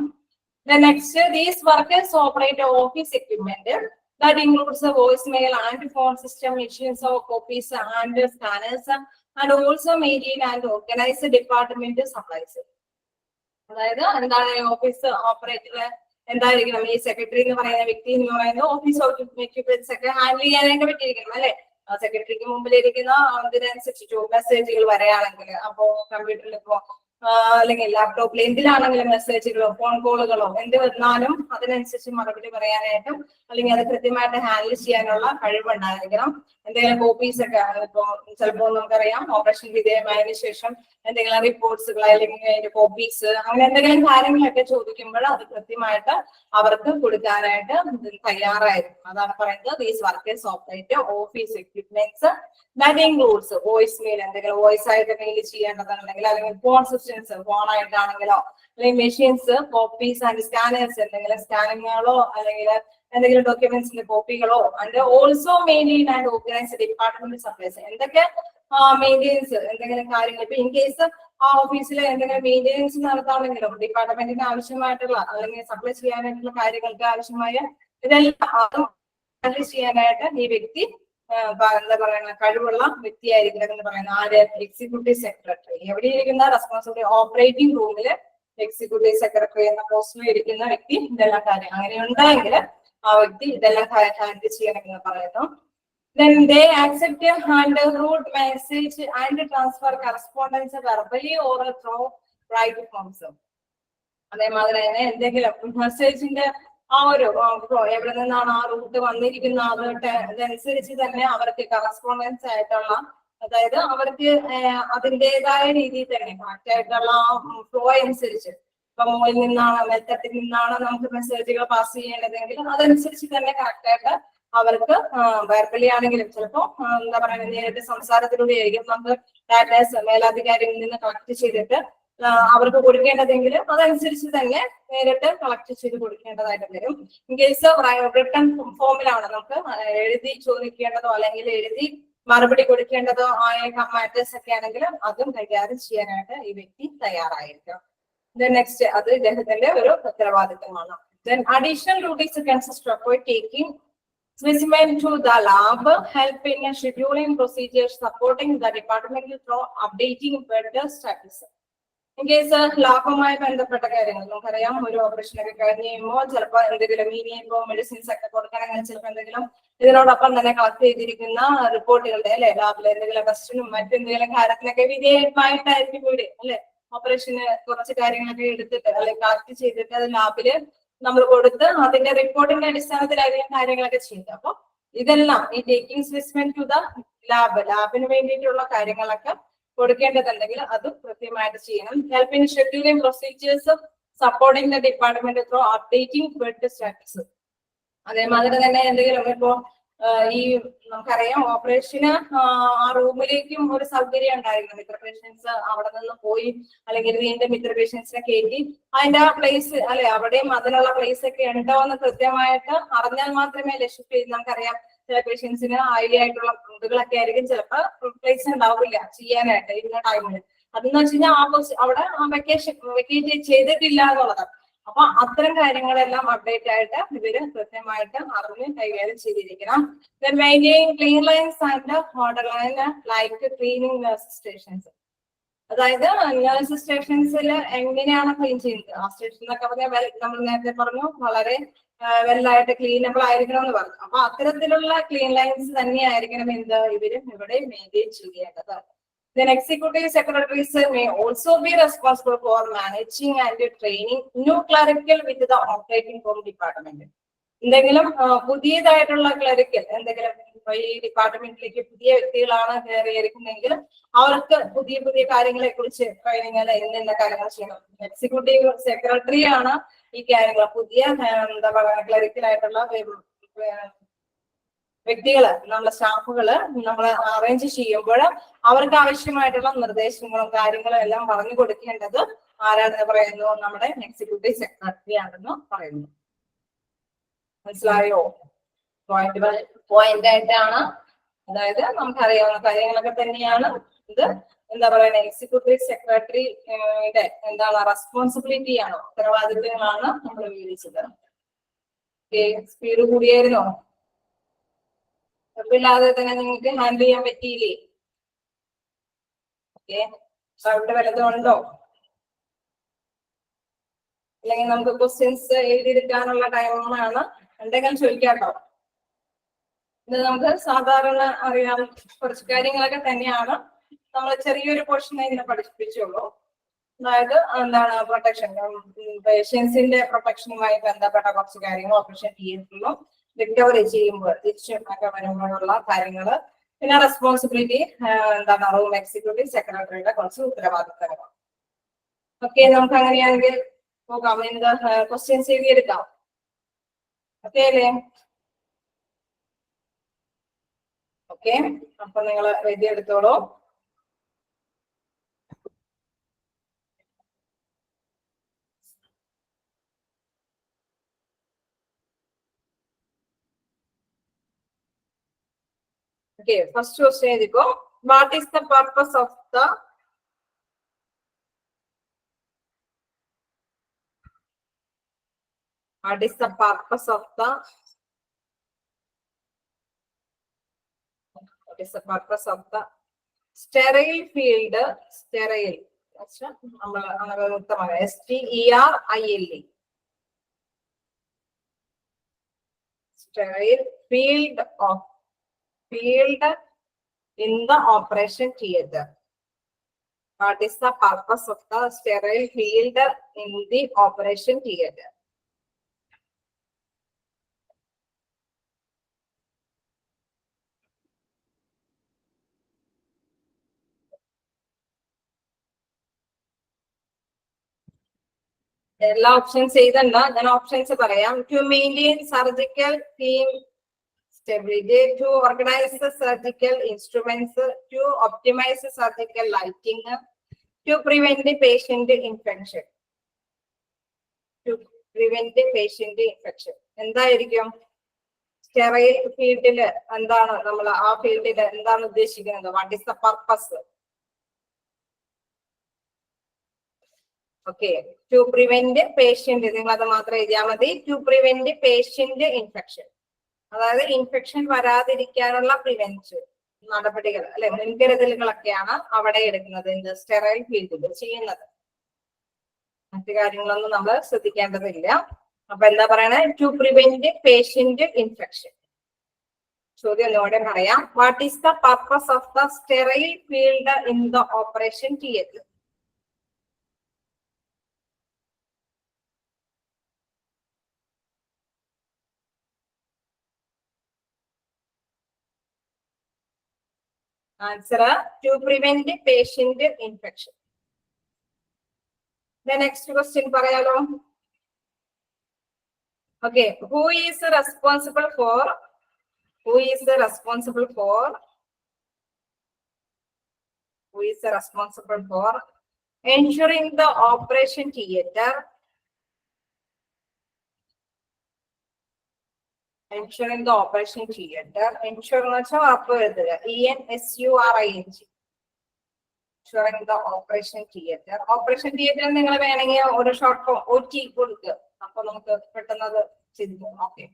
Next, these workers operate office equipment that includes the voicemail and phone system, machines of copies and scanners, and also maintain and organize department supplies. അതായത് എന്താണ് ഓഫീസ് ഓപ്പറേറ്റർ എന്തായിരിക്കണം, ഈ സെക്രട്ടറി എന്ന് പറയുന്ന വ്യക്തി എന്ന് പറയുന്നത് ഓഫീസ് എക്യുപ്മെന്റ്സ് ഒക്കെ ഹാൻഡിൽ ചെയ്യാനായിട്ട് പറ്റിയിരിക്കണം അല്ലെ. സെക്രട്ടറിക്ക് മുമ്പിലിരിക്കുന്ന അതിനനുസരിച്ച് മെസ്സേജുകൾ വരെയാണെങ്കിൽ അപ്പോ കമ്പ്യൂട്ടറിൽ ഇപ്പോ അല്ലെങ്കിൽ ലാപ്ടോപ്പിൽ എന്തിലാണെങ്കിലും മെസ്സേജുകളോ ഫോൺ കോളുകളോ എന്ത് വന്നാലും അതിനനുസരിച്ച് മറുപടി പറയാനായിട്ടും അല്ലെങ്കിൽ അത് കൃത്യമായിട്ട് ഹാൻഡിൽ ചെയ്യാനുള്ള കഴിവുണ്ടായിരിക്കണം. എന്തെങ്കിലും കോപ്പീസ് ഒക്കെ ഇപ്പോ ചിലപ്പോൾ നമുക്കറിയാം ഓപ്പറേഷൻ വിധേയമായതിനു ശേഷം എന്തെങ്കിലും റിപ്പോർട്ട്സുകൾ അല്ലെങ്കിൽ അതിന്റെ കോപ്പീസ് അങ്ങനെ എന്തെങ്കിലും കാര്യങ്ങളൊക്കെ ചോദിക്കുമ്പോൾ അത് കൃത്യമായിട്ട് അവർക്ക് കൊടുക്കാനായിട്ട് തയ്യാറായിരിക്കും. അതാണ് പറയുന്നത് these workers operate office equipments that includes voice mail, എന്തെങ്കിലും വോയിസ് ആയിട്ട് മെയിൽ ചെയ്യേണ്ടതുണ്ടെങ്കിൽ അല്ലെങ്കിൽ ഫോൺ സിസ്റ്റംസ് ഫോൺ ആയിട്ടാണെങ്കിലോ അല്ലെങ്കിൽ മെഷീൻസ് കോപ്പീസ് ആൻഡ് സ്കാനേഴ്സ് എന്തെങ്കിലും സ്കാനിങ്ങുകളോ അല്ലെങ്കിൽ എന്തെങ്കിലും ഡോക്യുമെന്റ്സിന്റെ കോപ്പികളോ and also maintain and organise department supplies. എന്തൊക്കെ മെയിൻ്റെനൻസ് എന്തെങ്കിലും കാര്യങ്ങൾ ഇപ്പൊ ഇൻ കേസ് ആ ഓഫീസിൽ എന്തെങ്കിലും മെയിൻ്റെനൻസ് നടത്താണെങ്കിലും ഡിപ്പാർട്ട്മെന്റിന് ആവശ്യമായിട്ടുള്ള അല്ലെങ്കിൽ സപ്ലൈ ചെയ്യാനായിട്ടുള്ള കാര്യങ്ങൾക്ക് ആവശ്യമായ ഇതെല്ലാം അതും ഹാൻഡിൽ ചെയ്യാനായിട്ട് ഈ വ്യക്തി എന്താ പറയുക കഴിവുള്ള വ്യക്തിയായിരിക്കണം എന്ന് പറയുന്നത് ആര്, എക്സിക്യൂട്ടീവ് സെക്രട്ടറി. എവിടെ ഇരിക്കുന്ന റെസ്പോൺസിബിലിറ്റി ഓപ്പറേറ്റിംഗ് റൂമില് എക്സിക്യൂട്ടീവ് സെക്രട്ടറി എന്ന പോസ്റ്റിൽ ഇരിക്കുന്ന വ്യക്തി ഇതെല്ലാം കാര്യം അങ്ങനെ ഉണ്ടെങ്കിൽ ആ വ്യക്തി ഇതെല്ലാം ഹാൻഡിൽ ചെയ്യണമെന്ന് പറയുന്നു. Then they accept and route message and transfer correspondence verbally or through write forms. അതേമാതിരി തന്നെ എന്തെങ്കിലും മെസ്സേജിന്റെ ആ ഒരു എവിടെ നിന്നാണ് ആ റൂട്ട് വന്നിരിക്കുന്നത് അതനുസരിച്ച് തന്നെ അവർക്ക് കറസ്പോണ്ടൻസ് ആയിട്ടുള്ള അതായത് അവർക്ക് അതിൻ്റെതായ രീതിയിൽ തന്നെ കറക്റ്റ് ആയിട്ടുള്ള ഫ്ലോ അനുസരിച്ച് ഇപ്പൊ മുകളിൽ നിന്നാണ് മെത്തത്തിൽ നിന്നാണ് നമുക്ക് മെസ്സേജുകൾ പാസ് ചെയ്യേണ്ടതെങ്കിൽ അതനുസരിച്ച് തന്നെ കറക്റ്റ് ആയിട്ട് അവർക്ക് വെർബലി ആണെങ്കിലും ചിലപ്പോ എന്താ പറയുക നേരിട്ട് സംസാരത്തിലൂടെ ആയിരിക്കും നമുക്ക് ഡാറ്റാസ് മേലധികാരികളിൽ നിന്ന് കളക്ട് ചെയ്തിട്ട് അവർക്ക് കൊടുക്കേണ്ടതെങ്കിൽ അതനുസരിച്ച് തന്നെ നേരിട്ട് കളക്ട് ചെയ്ത് കൊടുക്കേണ്ടതായിട്ട് വരും. ഇൻ കേസ് റിട്ടൺ ഫോമിലാണ് നമുക്ക് എഴുതി ചോദിക്കേണ്ടതോ അല്ലെങ്കിൽ എഴുതി മറുപടി കൊടുക്കേണ്ടതോ ആയ മാറ്റേഴ്സ് ഒക്കെ ആണെങ്കിൽ അതും കൈകാര്യം ചെയ്യാനായിട്ട് ഈ വ്യക്തി തയ്യാറായിരിക്കും. നെക്സ്റ്റ് അത് ഇദ്ദേഹത്തിന്റെ ഒരു ഉത്തരവാദിത്തമാണ്. Then additional duties consist of taking specimen to the lab, helping in scheduling procedures, supporting the department through updating better status. In case ലാഭവുമായി ബന്ധപ്പെട്ട കാര്യങ്ങൾ നമുക്കറിയാം, ഒരു ഓപ്പറേഷൻ ഒക്കെ കഴിഞ്ഞ് കഴിയുമ്പോൾ ചിലപ്പോൾ എന്തെങ്കിലും ഇനിയിപ്പോ മെഡിസിൻസ് ഒക്കെ കൊടുക്കണമെങ്കിൽ ചിലപ്പോൾ എന്തെങ്കിലും ഇതിനോടൊപ്പം തന്നെ കളക്ട് ചെയ്തിരിക്കുന്ന റിപ്പോർട്ടുകളുടെ അല്ലെ ലാബിലെ എന്തെങ്കിലും ടെസ്റ്റിനും മറ്റെന്തെങ്കിലും കാര്യത്തിനൊക്കെ വിധേയമായിട്ടായിരിക്കും ഇവിടെ അല്ലെ ഓപ്പറേഷന് കുറച്ച് കാര്യങ്ങളൊക്കെ എടുത്തിട്ട് അല്ലെങ്കിൽ കളക്ട് ചെയ്തിട്ട് അത് ലാബില് നമ്മൾ കൊടുത്ത് അതിന്റെ റിപ്പോർട്ടിന്റെ അടിസ്ഥാനത്തിലായിരിക്കും കാര്യങ്ങളൊക്കെ ചെയ്യുന്നത്. അപ്പൊ ഇതെല്ലാം ഈ ടേക്കിംഗ് സ്പെസിമെൻ ടു ദ ലാബിന് വേണ്ടിയിട്ടുള്ള കാര്യങ്ങളൊക്കെ കൊടുക്കേണ്ടതുണ്ടെങ്കിൽ അത് കൃത്യമായിട്ട് ചെയ്യണം. Help in scheduling procedures supporting the department through updating bed status. അതേമാതിരി തന്നെ എന്തെങ്കിലും ഇപ്പോ ഈ നമുക്കറിയാം ഓപ്പറേഷന് ആ റൂമിലേക്കും ഒരു സൗകര്യം ഉണ്ടായിരുന്നു. മിത്ര പേഷ്യൻസ് അവിടെ നിന്ന് പോയി അല്ലെങ്കിൽ വീണ്ടും മിത്ര പേഷ്യൻസിനെ കയറ്റി അതിന്റെ ആ പ്ലേസ് അല്ലെ അവിടെയും അതിനുള്ള പ്ലേസ് ഒക്കെ ഉണ്ടോ എന്ന് കൃത്യമായിട്ട് അറിഞ്ഞാൽ മാത്രമേ ഷിഫ്റ്റ് ചെയ്ത് നമുക്കറിയാം ചില പേഷ്യൻസിന് ഹൈലി ആയിട്ടുള്ള ഫുഡുകളൊക്കെ ആയിരിക്കും ചിലപ്പോൾ പ്ലേസ് ഉണ്ടാവില്ല ചെയ്യാനായിട്ട് ഇന്ന ടൈമിൽ. അതെന്ന് വെച്ച് കഴിഞ്ഞാൽ അവിടെ വെക്കേറ്റ് ചെയ്തിട്ടില്ല എന്നുള്ളതാണ്. അപ്പൊ അത്തരം കാര്യങ്ങളെല്ലാം അപ്ഡേറ്റ് ആയിട്ട് ഇവര് കൃത്യമായിട്ട് അറിഞ്ഞ് കൈകാര്യം ചെയ്തിരിക്കണം. Maintain clean lines and order line like cleaning nurse stations. അതായത് നഴ്സ് സ്റ്റേഷൻസിൽ എങ്ങനെയാണ് ക്ലീൻ ചെയ്യുന്നത്? ആ സ്റ്റേഷൻ എന്നൊക്കെ പറഞ്ഞാൽ നമ്മൾ നേരത്തെ പറഞ്ഞു വളരെ വെല്ലായിട്ട് ക്ലീനബിൾ ആയിരിക്കണം എന്ന് പറഞ്ഞു. അപ്പൊ അത്തരത്തിലുള്ള ക്ലീൻ ലൈൻസ് തന്നെയായിരിക്കണം ഇവര് ഇവിടെ മെയിൻറ്റെയിൻ ചെയ്യേണ്ടത്. Then executive secretaries may also be responsible for managing and training new clerical with the operating room department. എന്തെങ്കിലും പുതിയതായിട്ടുള്ള ക്ലറിക്കൽ എന്തെങ്കിലും ഈ ഡിപ്പാർട്ട്മെന്റിലേക്ക് പുതിയ വ്യക്തികളാണ് കയറിയിരിക്കുന്നെങ്കിൽ അവർക്ക് പുതിയ പുതിയ കാര്യങ്ങളെ കുറിച്ച് ട്രെയിനിങ് എന്തെല്ലാം കാര്യങ്ങൾ ചെയ്യണം. എക്സിക്യൂട്ടീവ് സെക്രട്ടറി ആണ് ഈ കാര്യങ്ങൾ പുതിയ എന്താ പറയുക ക്ലറിക്കലായിട്ടുള്ള വ്യക്തികള് നമ്മുടെ സ്റ്റാഫുകള് നമ്മൾ അറേഞ്ച് ചെയ്യുമ്പോൾ അവർക്ക് ആവശ്യമായിട്ടുള്ള നിർദ്ദേശങ്ങളും കാര്യങ്ങളും എല്ലാം പറഞ്ഞു കൊടുക്കേണ്ടത് ആരാണെന്ന് പറയുന്നു? നമ്മുടെ എക്സിക്യൂട്ടീവ് സെക്രട്ടറി ആണെന്ന് പറയുന്നു. മനസ്സിലായോ? പോയിന്റ് ആയിട്ടാണ്. അതായത് നമുക്കറിയാവുന്ന കാര്യങ്ങളൊക്കെ തന്നെയാണ് ഇത്. എന്താ പറയുക, എക്സിക്യൂട്ടീവ് സെക്രട്ടറിയുടെ എന്താണ് റെസ്പോൺസിബിലിറ്റി ആണോ ഉത്തരവാദിത്തങ്ങളാണ് നമ്മൾ വിവരിച്ചത്. സ്പീഡ് കൂടിയായിരുന്നോ? ഇല്ലാതെ തന്നെ നിങ്ങൾക്ക് ഹാൻഡിൽ ചെയ്യാൻ പറ്റിയില്ലേ? ഓക്കെ, അവിടെ വല്ലതും ഉണ്ടോ? അല്ലെങ്കിൽ നമുക്ക് ക്വസ്റ്റ്യൻസ് എഴുതിയെടുക്കാനുള്ള ടൈമാണ്. എന്തെങ്കിലും ചോദിക്കാട്ടോ? ഇത് നമുക്ക് സാധാരണ അറിയാം കുറച്ച് കാര്യങ്ങളൊക്കെ തന്നെയാണ്. നമ്മൾ ചെറിയൊരു പോർഷൻ ഇതിനെ പഠിപ്പിച്ചുള്ളൂ. അതായത് എന്താണ് പ്രൊട്ടക്ഷൻ, പേഷ്യൻസിന്റെ പ്രൊട്ടക്ഷനുമായി ബന്ധപ്പെട്ട കുറച്ച് കാര്യങ്ങൾ ഓപ്പറേഷൻ തിയേറ്ററിലും റിക്കവറി ചെയ്യുമ്പോൾ തിരിച്ചൊക്കെ വരുമ്പോഴുള്ള കാര്യങ്ങള്. പിന്നെ റെസ്പോൺസിബിലിറ്റി എന്താണ് റൂം എക്സിക്യൂട്ടീവ് സെക്രട്ടറിയുടെ കുറച്ച് ഉത്തരവാദിത്തങ്ങൾ. ഓക്കെ, നമുക്ക് അങ്ങനെയാണെങ്കിൽ പോകാം. എന്താ ക്വസ്റ്റ്യൻസ് എഴുതിയെടുക്കാം? ഓക്കെ അല്ലേ? ഓക്കെ, അപ്പൊ നിങ്ങൾ എഴുതിയെടുത്തോളൂ. Okay, first question എഴുതിക്കോ. What is the purpose of the sterile field? Sterile നമ്മൾ അനവൃത്തമായ STERILE sterile field in the operation theater. What is the purpose of the sterile field in the operation theater? എല്ലാ options ചെയ്തണ്ട, ഞാൻ options പറയാം. To maintain surgical team stability, to organize the surgical instruments, to optimize the surgical lighting, to prevent the patient infection. To prevent the patient infection. എന്തായിരിക്കും sterile ഫീൽഡില് എന്താണ് നമ്മൾ ആ ഫീൽഡിൽ എന്താണ് ഉദ്ദേശിക്കുന്നത്? What is the purpose? Okay, to prevent patient, നിങ്ങൾ അത് മാത്രം എഴുതിയാൽ മതി. ടു പ്രിവെന്റ് പേഷ്യന്റ് ഇൻഫെക്ഷൻ, അതായത് ഇൻഫെക്ഷൻ വരാതിരിക്കാനുള്ള പ്രിവെൻഷൻ നടപടികൾ അല്ലെ മുൻകരുതലുകളൊക്കെയാണ് അവിടെ എടുക്കുന്നത്. സ്റ്റെറൈൽ ഫീൽഡിൽ ചെയ്യുന്നത്. മറ്റു കാര്യങ്ങളൊന്നും നമ്മൾ ശ്രദ്ധിക്കേണ്ടതില്ല. അപ്പൊ എന്താ പറയണേ? To prevent patient infection. ചോദ്യം ഒന്നുകൂടെ പറയാം. What is the purpose of the sterile field in the operation theatre? Answer: to prevent patient infection. The next question parayalo. Okay, who is responsible for ensuring the operation theater? Ensuring the operation theater. Ensure ENSURING. Ensuring the operation theater. Operation theater നിങ്ങൾ വേണമെങ്കിൽ ഒരു short form OT കൊടുക്കുക. അപ്പൊ നമുക്ക് പെട്ടെന്ന് ചെയ്തു. Okay.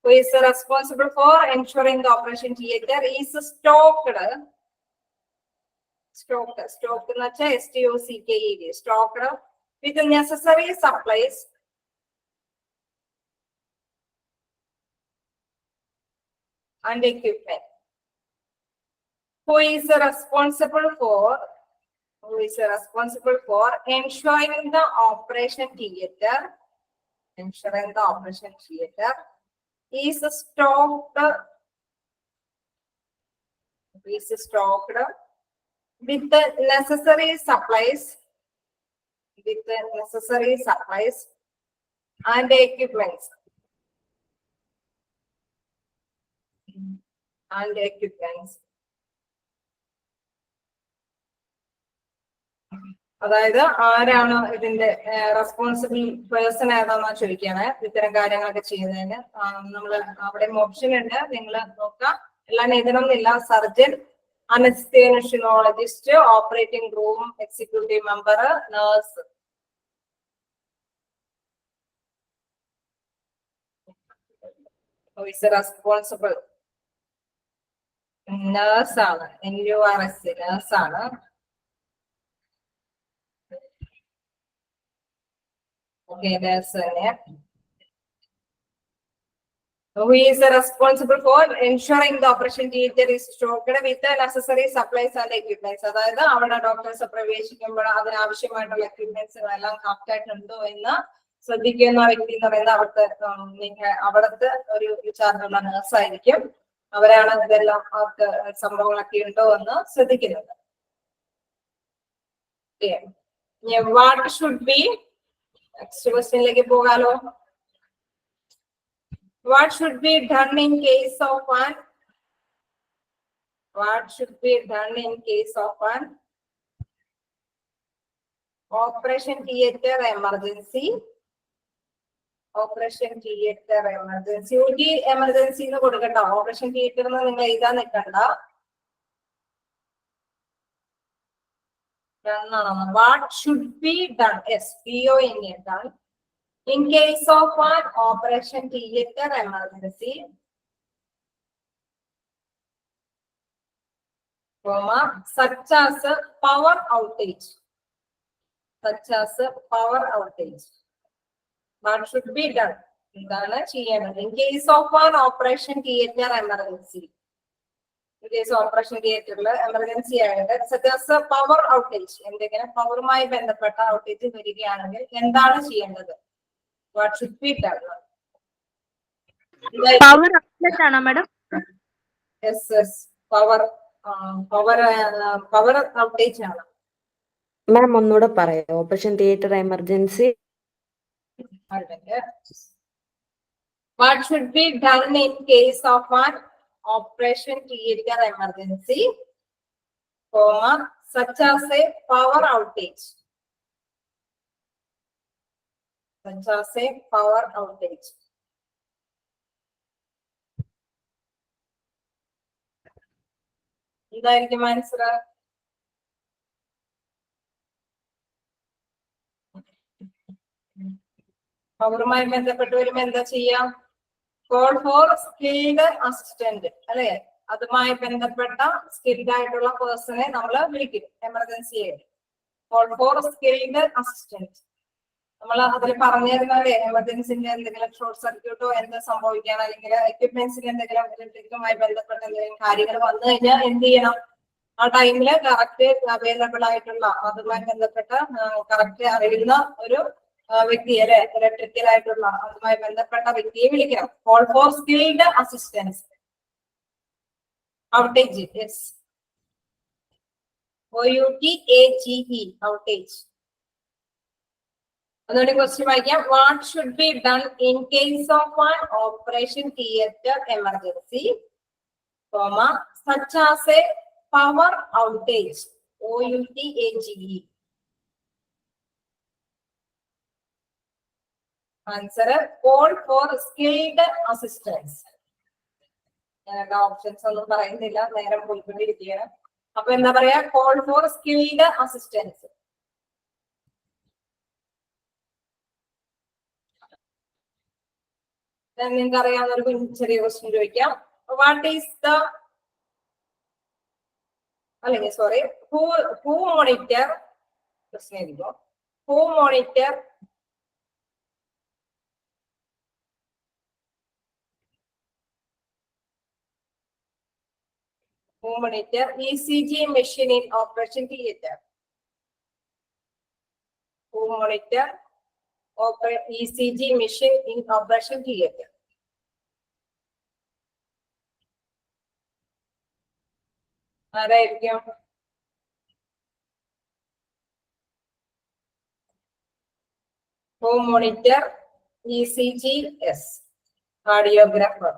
Who is responsible for ensuring the operation theater is stocked എന്ന് വെച്ചാൽ STOCKED. Stocked with the necessary supplies and equipment. Who is responsible for ensuring the operation theater? Ensuring the operation theater is stocked with the necessary supplies and equipments. അതായത് ആരാണ് ഇതിന്റെ responsible person ഏതാണെന്നാ ചോദിക്കാണ് ഇത്തരം കാര്യങ്ങളൊക്കെ ചെയ്യുന്നതിന്. നമ്മൾ അവിടെ ഓപ്ഷൻ ഉണ്ട്, നിങ്ങൾ നോക്കാം. എല്ലാം എഴുതണമെന്നില്ല. Surgeon, anaesthesiologist, operating room executive member, nurse. Responsible നേഴ്സാണ്. NURS നേഴ്സാണ്. Okay, that's it. Who is responsible for ensuring the operation theater is stocked with the necessary supplies and equipments? അതായത് അവിടെ ഡോക്ടേഴ്സ് പ്രവേശിക്കുമ്പോൾ അതിനാവശ്യമായിട്ടുള്ള എക്യുപ്മെന്റ്സ് എല്ലാം കറക്റ്റ് ആയിട്ടുണ്ടോ എന്ന് ശ്രദ്ധിക്കുന്ന വ്യക്തി എന്ന് പറയുന്നത് അവിടുത്തെ ഒരു ചാർജുള്ള നേഴ്സ് ആയിരിക്കും. അവരാണ് ഇതെല്ലാം അവർക്ക് സംഭവങ്ങളൊക്കെ ഉണ്ടോ എന്ന് ശ്രദ്ധിക്കുന്നത്. വാട്ട് ഷുഡ് ബി നെക്സ്റ്റ് ക്വസ്റ്റ്യനിലേക്ക് പോകാലോ. What should be done in case of an operation theater emergency? Operation theater emergency. OT emergency എന്ന് കൊടുക്കട്ടോ. ഓപ്പറേഷൻ തിയേറ്റർ എന്ന് നിങ്ങൾ എഴുതാൻ നിൽക്കണ്ട. What should be done? Yes, DON done. In case of an operation theater emergency, such as power outage. What should be done? In case of an operation theater emergency. In case of operation theater emergency, such as power outage. എന്തെങ്കിലും പവറുമായി ബന്ധപ്പെട്ട outage വരികയാണെങ്കിൽ എന്താണ് ചെയ്യേണ്ടത്? What should be done? Power outlet ആണോ madam? Yes. Power outage ആണ്. മാം ഒന്നുകൂടെ പറയാം. Operation theatre emergency. What should be done in case of an operation theater emergency, such as a power outage. ഇതായിരിക്കും ആൻസർ. പവറുമായി ബന്ധപ്പെട്ട് വരുമ്പോ എന്താ ചെയ്യാം? കോൾ ഫോർ സ്കിൽഡ് അസിസ്റ്റന്റ് അല്ലെ? അതുമായി ബന്ധപ്പെട്ട സ്കിൽഡ് ആയിട്ടുള്ള പേഴ്സണെ നമ്മൾ വിളിക്കും എമർജൻസി ആയിട്ട്. Call for skilled assistant. നമ്മൾ അതിൽ പറഞ്ഞിരുന്നാലേ എമർജൻസിന്റെ എന്തെങ്കിലും ഷോർട്ട് സർക്യൂട്ടോ എന്താ സംഭവിക്കാൻ അല്ലെങ്കിൽ എക്യുപ്മെന്റ്സിന് എന്തെങ്കിലും ഇലക്ട്രിക്കുമായി ബന്ധപ്പെട്ട എന്തെങ്കിലും കാര്യങ്ങൾ വന്നു കഴിഞ്ഞാൽ എന്ത് ചെയ്യണം? ആ ടൈമില് കറക്റ്റ് അവൈലബിൾ ആയിട്ടുള്ള അതുമായി ബന്ധപ്പെട്ട കറക്റ്റ് അറിയുന്ന ഒരു വ്യക്തി അല്ലെ, ഇലക്ട്രിക്കൽ ആയിട്ടുള്ള അതുമായി ബന്ധപ്പെട്ട വ്യക്തിയെ വിളിക്കണം. Call for skilled assistance. Outage, yes, OUTAGE, outage. അതുകൊണ്ട് ക്വസ്റ്റ്യൻ വായിക്കാം. What should be done in case of an operation theatre emergency, such as a power outage, OUTAGE. Answer call for skilled assistance. ഞാനൊക്കെ options ഒന്നും പറയുന്നില്ല, നേരം പോയിക്കൊണ്ടിരിക്കുകയാണ്. അപ്പൊ എന്താ പറയാ? Call for skilled assistance. നിങ്ങൾക്ക് അറിയാവുന്ന ഒരു ചെറിയ ക്വസ്റ്റ്യൻ ചോദിക്കാം. വാട്ട് ഈസ് ദ അല്ലെങ്കിൽ സോറി ഹൂ മോണിറ്റർ പ്രശ്നം എഴുതിക്കോ. Who monitor ECG machine in operation theater. Who monitor ECG machine in operation theater? ആരായിരിക്കും? Who monitor ECG? Yes, cardiographer.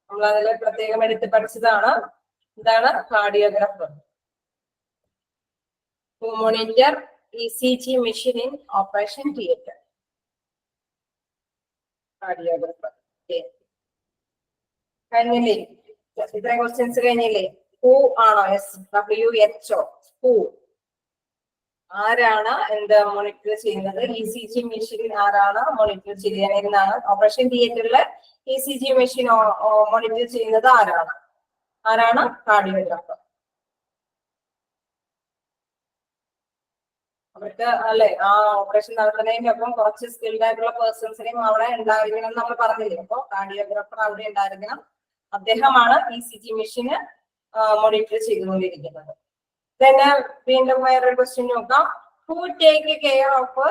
നമ്മൾ അതിൽ പ്രത്യേകം എടുത്ത് പഠിച്ചതാണ്. എന്താണ് കാർഡിയോഗ്രാഫർ? Who monitor ECG machine in operation theater? കാർഡിയോഗ്രാഫർ. കഴിഞ്ഞില്ലേ? ഇത്രയും ക്വസ്റ്റ്യൻസ് കഴിഞ്ഞില്ലേ? ഹൂ ആണോ? Yes, WHO. ഹൂ ആരാണ് എന്ത് മോണിറ്റർ ചെയ്യുന്നത്? ECG മെഷീൻ ആരാണ് മോണിറ്റർ ചെയ്യുന്നതാണ്? ഓപ്പറേഷൻ തിയേറ്ററില് ECG മെഷീൻ മോണിറ്റർ ചെയ്യുന്നത് ആരാണ്? ആരാണ്? കാർഡിയോഗ്രാഫർ. അവർക്ക് അല്ലെ ആ ഓപ്പറേഷൻ നടത്തുന്നതിനൊപ്പം കുറച്ച് സ്കിൽഡ് ആയിട്ടുള്ള പേഴ്സൺസിനെയും അവിടെ ഉണ്ടായിരിക്കണം എന്ന് നമ്മൾ പറഞ്ഞില്ലേ. അപ്പൊ കാർഡിയോഗ്രാഫർ അവിടെ ഉണ്ടായിരിക്കണം. അദ്ദേഹമാണ് ECG മെഷീന് മോണിറ്റർ ചെയ്തുകൊണ്ടിരിക്കുന്നത്. പിന്നെ വീണ്ടും വേറൊരു ക്വസ്റ്റ്യൻ നോക്കാം. Who take care of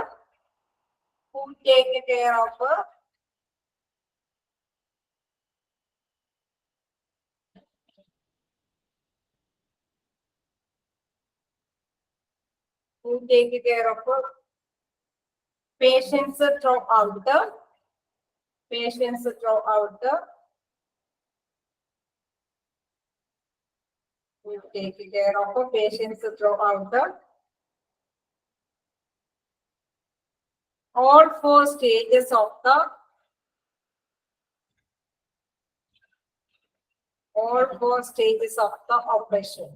Who take care of patients throughout the who take care of patients throughout the all four stages of the operation.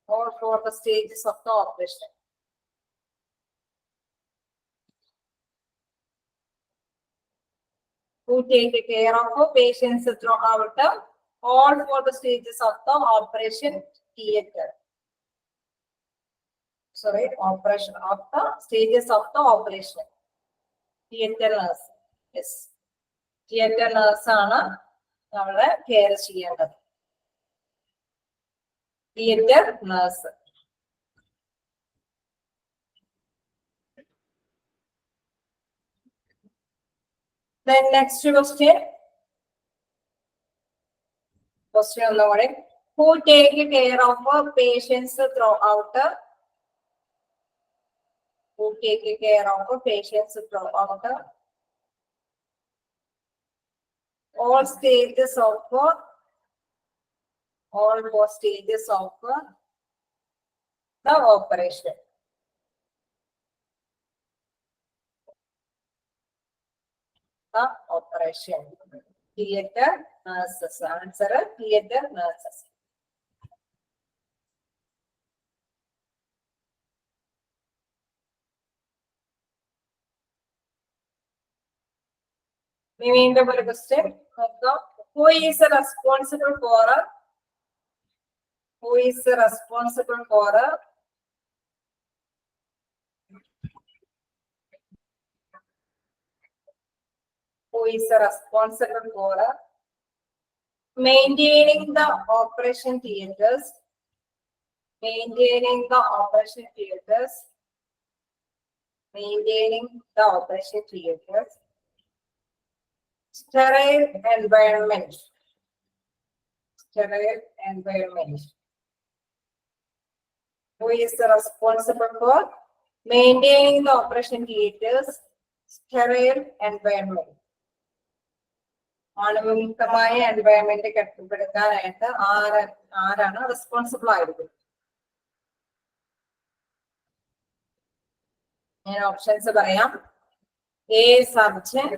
All four the stages of the operation. Who take care of patients throughout the all four the stages of the operation theater. Sorry, operation of the stages of the operation. Theater nurse. Yes. Theater nurse ആണ് നമ്മളെ care ചെയ്യേണ്ടത്. Theater nurse. Then next question. Question ഒന്നുകൂടെ. Who take care of patients throughout all stages of the operation. Theater nurses. Answer: theater nurses. വീണ്ടും ഒരു question നോക്കാം. Who is responsible for who is responsible for maintaining the operation theaters, maintaining the operation theaters, maintaining the operation theaters, sterile environment, sterile environment. Who is responsible for maintaining the operation theaters, sterile environment? ആണുവിമുക്തമായ environment കെട്ടിപ്പടുക്കാനായിട്ട് ആരാണ് responsible ആയിരിക്കും? ഞാൻ options പറയാം. A surgeon,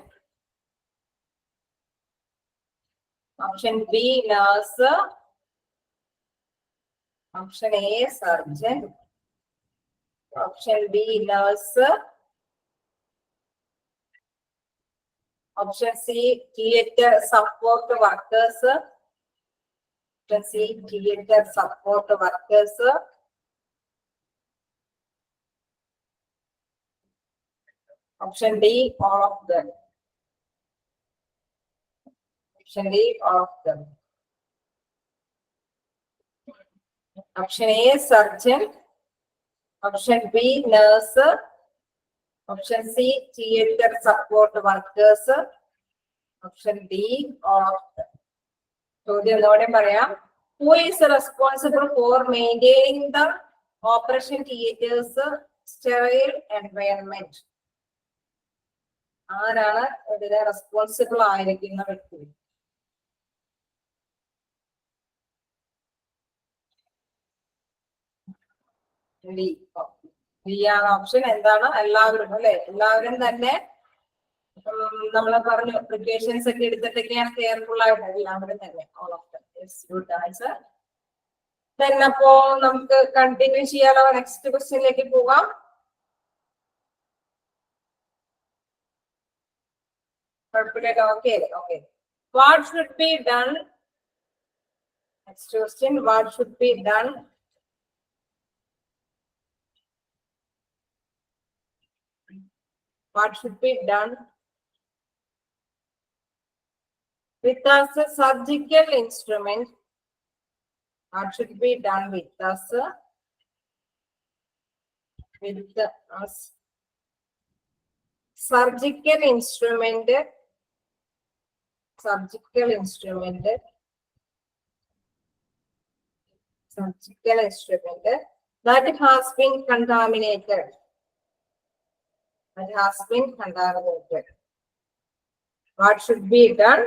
option B nurse, option A surgeon, option B nurse, option C theatre support workers, option C theatre support workers, option D all of them, option D all of them. Option A surgeon, option B nurse, option C theatre support workers, option D all of them. ചോദ്യം ഒന്നുകൂടെ പറയാം. Who is responsible for maintaining the operation theaters sterile environment? ആരാണ് ഇതിന് responsible ആയിരിക്കുന്ന വ്യക്തി? D ആണ് option. എന്താണ്? എല്ലാവരും അല്ലെ? എല്ലാവരും തന്നെ നമ്മൾ പറഞ്ഞു പ്രിപ്പറേഷൻസ് ഒക്കെ എടുത്തിട്ടൊക്കെയാണ് കെയർഫുൾ ആയിട്ട് എല്ലാവരും തന്നെ. All of them. It's good answer. Then അപ്പോ നമുക്ക് കണ്ടിന്യൂ ചെയ്യാലോ? നെക്സ്റ്റ് ക്വസ്റ്റ്യനിലേക്ക് പോകാം. Okay. What should be done? Next question. What should be done? What should be done with us a surgical instrument? What should be done with us? With us surgical instrument. Surgical instrument that has been contaminated. That has been contaminated. What should be done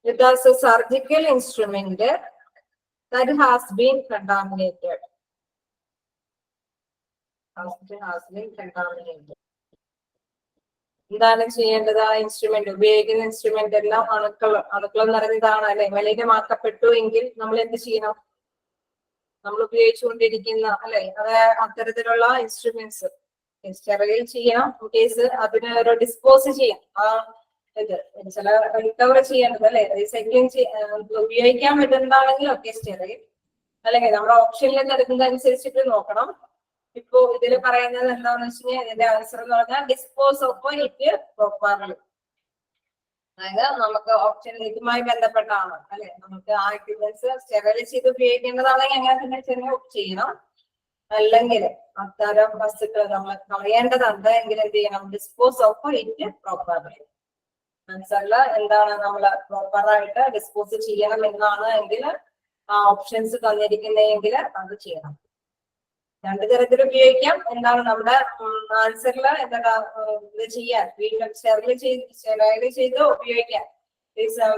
with a surgical instrument that has been contaminated? Has been contaminated. എന്താണ് ചെയ്യേണ്ടത്? ആ instrument, ഉപയോഗിക്കുന്ന instrument എല്ലാം അണുക്കൾ നിറഞ്ഞതാണ് അല്ലെ, മലിനമാക്കപ്പെട്ടു എങ്കിൽ നമ്മൾ എന്ത് ചെയ്യണം? നമ്മൾ ഉപയോഗിച്ചുകൊണ്ടിരിക്കുന്ന അല്ലെ അത്തരത്തിലുള്ള ഇൻസ്ട്രുമെന്റ്സ് സ്റ്റെറൈൽ ചെയ്യണം. കേസ് അതിന് ഒരു ഡിസ്പോസ് ചെയ്യാം. ആ ഇത് ചില റിക്കവർ ചെയ്യേണ്ടത് അല്ലെ, റീസൈക്ലിംഗ് ഉപയോഗിക്കാൻ പറ്റുന്നതാണെങ്കിൽ ഒക്കെ സ്റ്റെറൈൽ, അല്ലെങ്കിൽ നമ്മുടെ ഓപ്ഷനിലേക്ക് എടുക്കുന്നതനുസരിച്ചിട്ട് നോക്കണം. ഇപ്പോ ഇതിൽ പറയുന്നത് എന്താണെന്ന് വെച്ച് കഴിഞ്ഞാൽ ഇതിന്റെ ആൻസർ എന്ന് പറഞ്ഞാൽ ഡിസ്പോസ് ഓഫ് ഇറ്റ് പ്രോപ്പർലി. അതായത് നമുക്ക് ഓപ്ഷൻ ഇതുമായി ബന്ധപ്പെട്ടാണ് അല്ലെ, നമുക്ക് ആ എക്യുപ്മെന്റ്സ് സ്റ്റെറൈൽ ചെയ്ത് ഉപയോഗിക്കേണ്ടതാണെങ്കിൽ അങ്ങനെ തന്നെ ചെയ്യണം. അല്ലെങ്കിൽ അത്തരം വസ്തുക്കൾ നമ്മൾ കളയേണ്ടതുണ്ട് എങ്കിൽ എന്ത് ചെയ്യണം? Dispose of it properly. ആൻസറിൽ എന്താണ് നമ്മൾ പ്രോപ്പറായിട്ട് ഡിസ്പോസ് ചെയ്യണം എന്നാണ് എങ്കിൽ ആ ഓപ്ഷൻസ് തന്നിരിക്കുന്നതെങ്കിൽ അത് ചെയ്യണം. രണ്ടു തരത്തിൽ ഉപയോഗിക്കാം. എന്താണ് നമ്മുടെ ആൻസറിൽ എന്താ ഇത് ചെയ്യാൻ? വീണ്ടും സ്റ്റെറൈൽ ചെയ്ത് ഉപയോഗിക്കാം.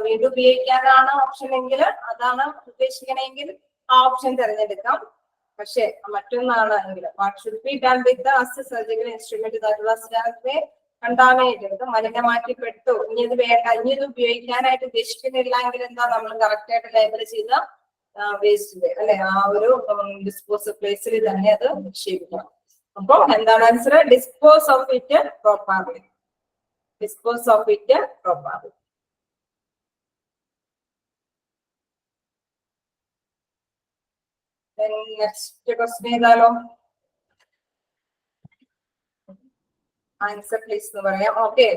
വീണ്ടും ഉപയോഗിക്കാനാണ് ഓപ്ഷൻ എങ്കിൽ, അതാണ് ഉദ്ദേശിക്കണമെങ്കിൽ ആ ഓപ്ഷൻ തിരഞ്ഞെടുക്കാം. പക്ഷെ മറ്റൊന്നാണ് എങ്കിൽ what should be done with surgical instrument contaminated, മലിനമാക്കിപ്പെട്ടു, ഇനി ഇത് വേണ്ട, ഇനി ഇത് ഉപയോഗിക്കാനായിട്ട് ഉദ്ദേശിക്കുന്നില്ല എങ്കിൽ എന്താ നമ്മൾ കറക്റ്റ് ആയിട്ട് ലേബൽ ചെയ്ത വേസ്റ്റിന്റെ അല്ലെ ആ ഒരു ഡിസ്പോസൽ പ്ലേസിൽ തന്നെ അത് നിക്ഷേപിക്കണം. അപ്പൊ എന്താണ് answer? Dispose of it properly. Dispose of it properly. Next question ചെയ്താലോ? ആൻസർ പ്ലീസ് എന്ന് പറയാം. Okay,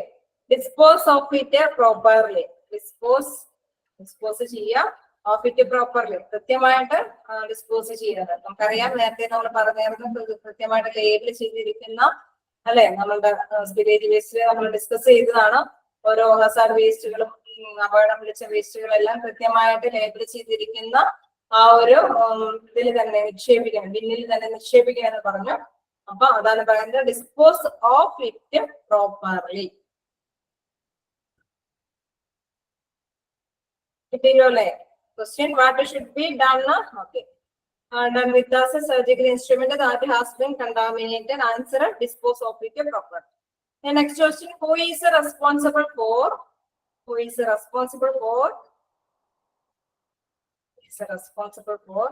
dispose of it properly. Dispose ചെയ്യുക ഓഫ് ഇറ്റ് പ്രോപ്പർലി, കൃത്യമായിട്ട് ഡിസ്പോസ് ചെയ്യുന്നത്. നമുക്കറിയാം, നേരത്തെ നമ്മൾ പറഞ്ഞായിരുന്നു കൃത്യമായിട്ട് ലേബിൾ ചെയ്തിരിക്കുന്ന, അല്ലെ, നമ്മളുടെ സ്പില്ലേജ് വേസ്റ്റ് നമ്മൾ ഡിസ്കസ് ചെയ്തതാണ്. ഓരോ ഹസാർഡ് വേസ്റ്റുകളും അപകടം വിളിച്ച വേസ്റ്റുകളെല്ലാം കൃത്യമായിട്ട് ലേബിൾ ചെയ്തിരിക്കുന്ന ആ ഒരു ഇതിൽ തന്നെ നിക്ഷേപിക്കണം, ബിന്നിൽ തന്നെ നിക്ഷേപിക്കണം എന്ന് പറഞ്ഞു. അപ്പൊ അതാണ് പറയുന്നത് ഡിസ്പോസ് ഓഫ് ഇറ്റ് പ്രോപ്പർലി. കിട്ടിയല്ലോ അല്ലെ? Question: what should be done? Okay. Done with the surgical instrument that has been contaminated. Answer: dispose of it properly. The next question: who is responsible for? Who is responsible for? Is responsible for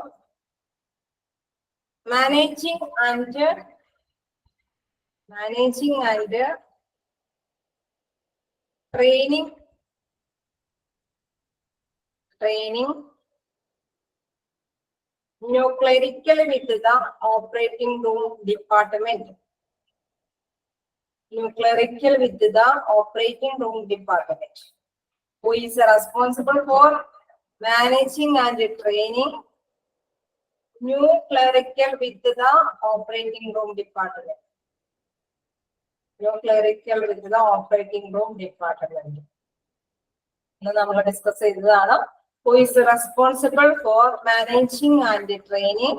managing and training nuclearical with the operating room department. Nuclearical with the operating room department. Who is responsible for managing and training nuclearical with the operating room department? Nuclearical with the operating room department. നമ്മൾ discuss ചെയ്തതാണ്. Who is responsible for managing and training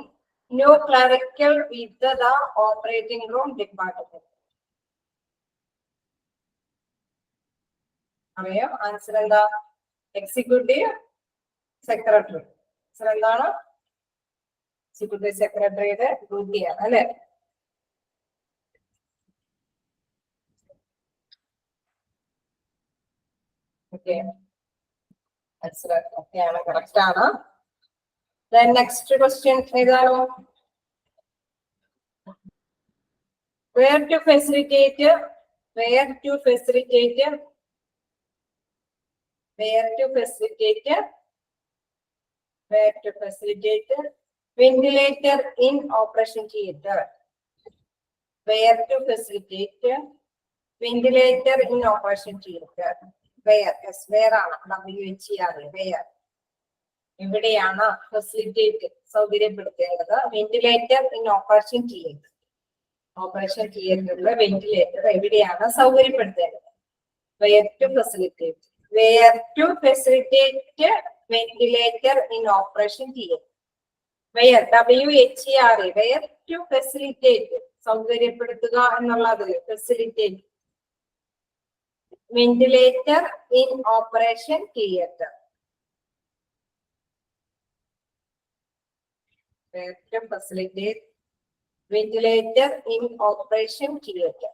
new clerical with the operating room department? അറിയോ? Answer എന്താ? Executive secretary. Answer എന്താണ്? Executive സെക്രട്ടറിയുടെ ഡ്യൂട്ടിയാണ്, അല്ലെ? Okay, ഓക്കെയാണ്, correct ആണ്. Then next question ഏതാണ്? Where to facilitate ventilator in operation theater? Where to facilitate ventilator in operation theater? Where? Yes, where ആണ്? where? എവിടെയാണ് ഫെസിലിറ്റേറ്റ് സൗകര്യപ്പെടുത്തേണ്ടത്? Ventilator in operation theatre. Operation തിയേറ്ററിലെ വെന്റിലേറ്റർ എവിടെയാണ് സൗകര്യപ്പെടുത്തേണ്ടത്? Where to facilitate ventilator in operation theater. Where? WHERE. Where to facilitate, സൗകര്യപ്പെടുത്തുക എന്നുള്ളത് facilitate ventilator in operation theater. Where to facilitate ventilator in operation theater.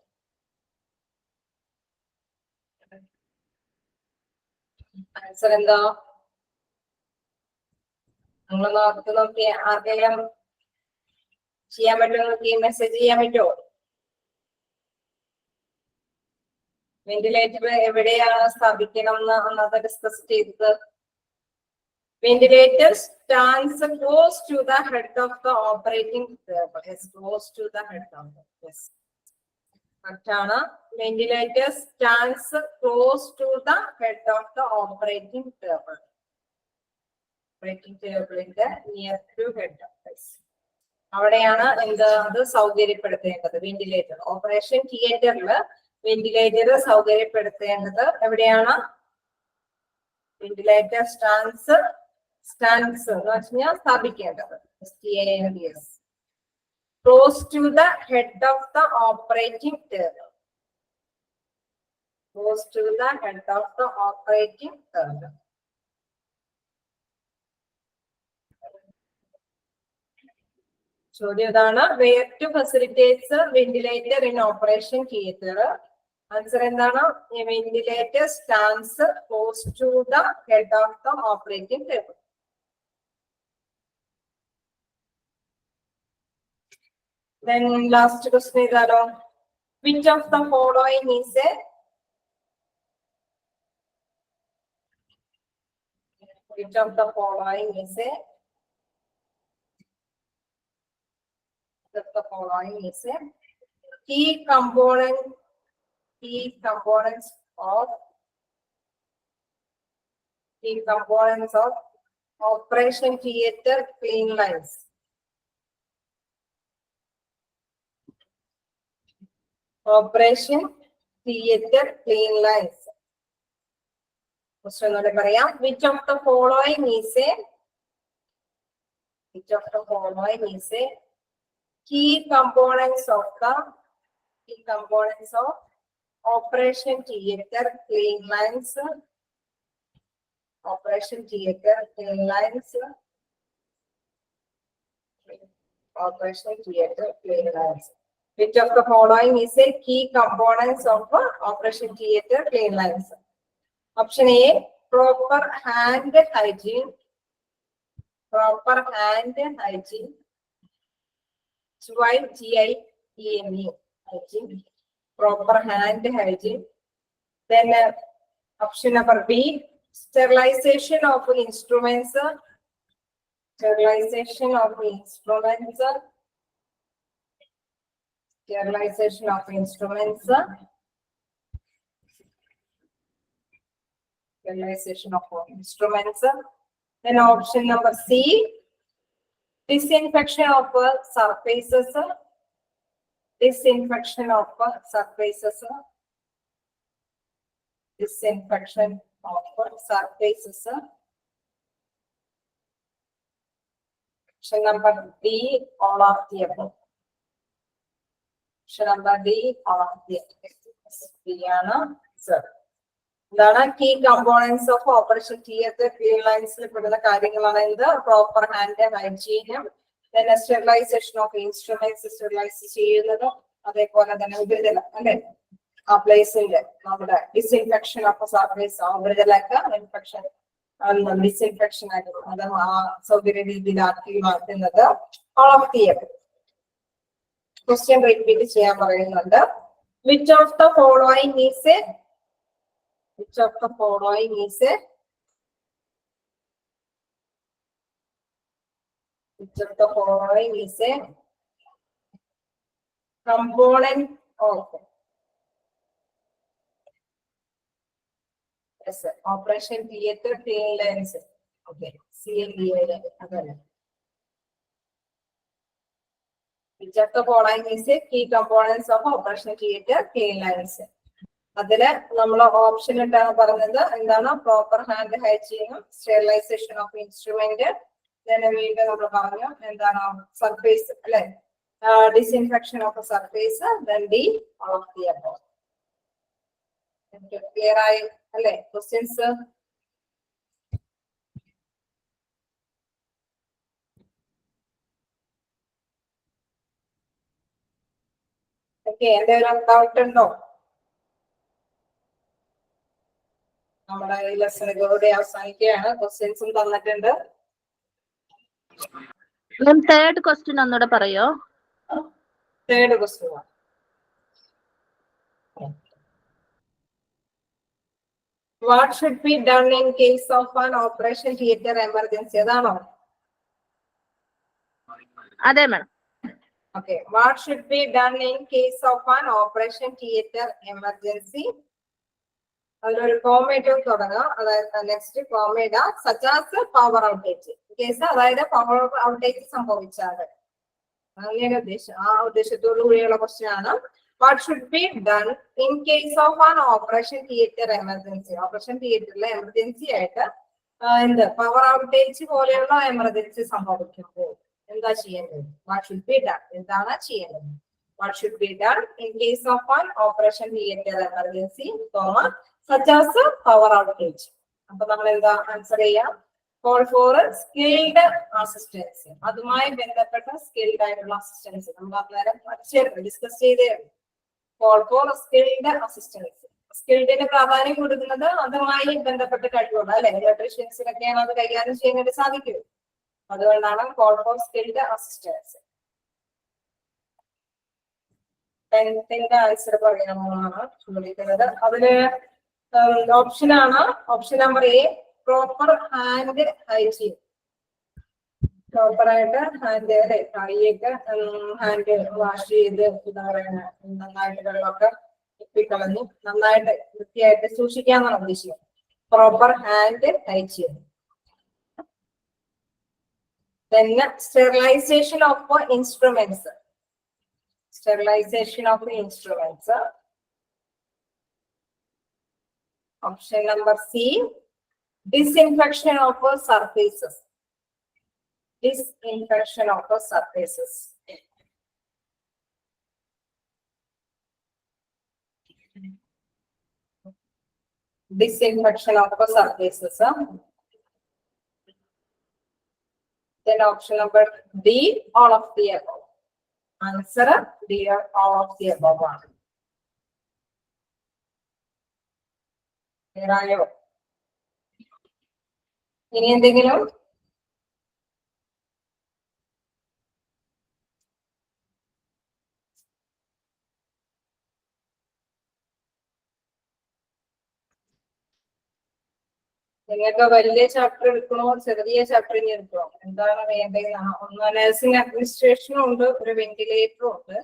Answer എന്താ? നിങ്ങൾ നോക്കി ആർക്കെങ്കിലും ചെയ്യാൻ പറ്റുമോ? നോക്കി മെസ്സേജ് ചെയ്യാൻ പറ്റുമോ? വെന്റിലേറ്റർ എവിടെയാണ് സ്ഥാപിക്കണം എന്ന് അന്നത്തെ ഡിസ്കസ് ചെയ്തത്. Ventilator stands close to the head of the operating table. Yes, close to the head of the. Yes. Correct. Ventilator stands close to the head of the operating table. Operating table in the near to head of this. അവിടെയാണ് അത് സൗകര്യപ്പെടുത്തേണ്ടത്. Ventilator operation തിയേറ്ററില് ventilator സൗകര്യപ്പെടുത്തേണ്ടത് എവിടെയാണ്? Ventilator stands എന്ന് വെച്ചാൽ സ്ഥാപിക്കേണ്ടത്. Close to the head of the operating table. Close to the head of the operating table. ചോദ്യം ഇതാണ്, where to facilitate ventilator in operation theater? Answer എന്താണ്? Ventilator stands close to the head of the operating table. Then last question ഏതാണോ? Which of the following is a key components of key components of operation theater clean lines. Operation theater clean lines. Question number പറയാം. Which of the following is a key components of operation theater clean lines? Operation theater clean lines. Operation theater clean lines. Which of the following is a key components of operation theater clean lines? Option A, proper hand hygiene. Proper hand hygiene. HYGIENE, hygiene. Proper hand hygiene. Then option number B, sterilization of instruments. Sterilization of instruments. Sterilization of instruments. Sterilization of instruments. Then option number C, disinfection of surfaces. Disinfection of surfaces. Disinfection of surfaces. Option number D, all of the above. Option number D, all of the above. Sir. എന്താണ് key components of operation theatre clean ലൈൻസിൽ പെടുന്ന കാര്യങ്ങളാണ് എന്ത്? Proper hand ഹൈജീനും, പിന്നെ sterilisation of instruments sterilise ചെയ്യുന്നതും, അതേപോലെ തന്നെ ഉപരിതലം അല്ലെ ആ പ്ലേസിന്റെ നമ്മുടെ ഡിസ്ഇൻഫെക്ഷൻ ഓഫ് സർഫേസ് ഉപരിതലൊക്കെ ഇൻഫെക്ഷൻ ഡിസ്ഇൻഫെക്ഷൻ ആയിരുന്നു അത് ആ സൗകര്യ രീതിയിലാക്കി മാറ്റുന്നത് all of the above. Question repeat ചെയ്യാൻ പറയുന്നുണ്ട്. Which of the following is a Which of the following is a component of operation theater clean lines? Okay, CLDA. Which of the following is a key components of operation theater clean lines? അതില് നമ്മൾ option ഇട്ടാണ് പറഞ്ഞത് എന്താണ്? Proper hand ഹൈജീനും sterilisation of instrument. വീണ്ടും നമ്മൾ പറഞ്ഞു എന്താണ്? സർഫേസ് അല്ലെ, disinfection of surface. D all of the above. Clear ആയി അല്ലെ ക്വസ്റ്റ്യൻസ്? ഓക്കെ, എന്തെങ്കിലും ഡൗട്ട് ഉണ്ടോ? നമ്മുടെ ഈ ലെസൺ ഇതോടെ അവസാനിക്കുകയാണ്. ക്വസ്റ്റ്യൻസും തന്നിട്ടുണ്ട്. മാം തേർഡ് ക്വസ്റ്റ്യൻ ഒന്നുകൂടെ പറയോ? Third question what should be done in case of an operation theatre emergency? അതാണോ? അതെ ma'am. Okay, what should be done in case of an operation theatre emergency? അതിലൊരു കോമേറ്റ് തുടങ്ങാം. അതായത് നെക്സ്റ്റ് കോമേഡ സച്ചാസ് പവർ ഔട്ടേജ് കേസ്, അതായത് power outage സംഭവിച്ചാൽ അങ്ങനെ ആ ഉദ്ദേശത്തോടു കൂടിയുള്ള ക്വസ്റ്റ്യൻ ആണ്. What should be done in case of an operation theatre emergency? Operation തിയേറ്ററിലെ എമർജൻസി ആയിട്ട് എന്ത് പവർ ഔട്ടേജ് പോലെയുള്ള എമർജൻസി സംഭവിക്കുമ്പോൾ എന്താ ചെയ്യേണ്ടത്? വാട്ട് ഷുഡ് ബി ഡൺ, എന്താണ് ചെയ്യേണ്ടത്? What should be done in case of an operation theatre emergency, such as power outage. അപ്പൊ നമ്മൾ എന്താ ആൻസർ ചെയ്യാം? Call for skilled assistance. അതുമായി ബന്ധപ്പെട്ട സ്കിൽഡ് ആയിട്ടുള്ള അസിസ്റ്റൻസ് നമ്മൾ അന്നേരം ഡിസ്കസ് ചെയ്തേ. Call for skilled assistance. സ്കിൽഡിന് പ്രാധാന്യം കൊടുക്കുന്നത് അതുമായി ബന്ധപ്പെട്ട കഴിവുള്ള അല്ലെ ഇലക്ട്രീഷ്യൻസിനൊക്കെയാണ് അത് കൈകാര്യം ചെയ്യാനായിട്ട് സാധിക്കും. അതുകൊണ്ടാണ് call for skilled assistance. 10th answer പറയാമെന്നാണ് ചോദിക്കുന്നത്. അതില് ഓപ്ഷൻ ആണ് option number A, proper hand hygiene. Proper ആയിട്ട് ഹാൻഡ് അല്ലെ കൈയൊക്കെ ഹാൻഡ് വാഷ് ചെയ്ത് എന്താ പറയുക നന്നായിട്ട് വെള്ളമൊക്കെ തുപ്പിക്കളഞ്ഞു നന്നായിട്ട് വൃത്തിയായിട്ട് സൂക്ഷിക്കാന്നാണ് ഉദ്ദേശിക്കുന്നത്. പ്രോപ്പർ ഹാൻഡ് ടൈ ചെയ്യുന്നു. Then sterilization of instruments. Sterilization of instruments. Option number C. Disinfection of surfaces. Disinfection of surfaces. Disinfection of surfaces. Then option number D, all of the above. Answer D, all of the above. ആയോ? ഇനി എന്തെങ്കിലും? നിങ്ങൾക്ക് വലിയ chapter എടുക്കണോ ചെറിയ chapter ഇനി എടുക്കണോ? എന്താണ് വേണ്ടത്? ഒന്ന് നഴ്സിംഗ് അഡ്മിനിസ്ട്രേഷനും ഉണ്ട്, ഒരു വെന്റിലേറ്ററും ഉണ്ട്.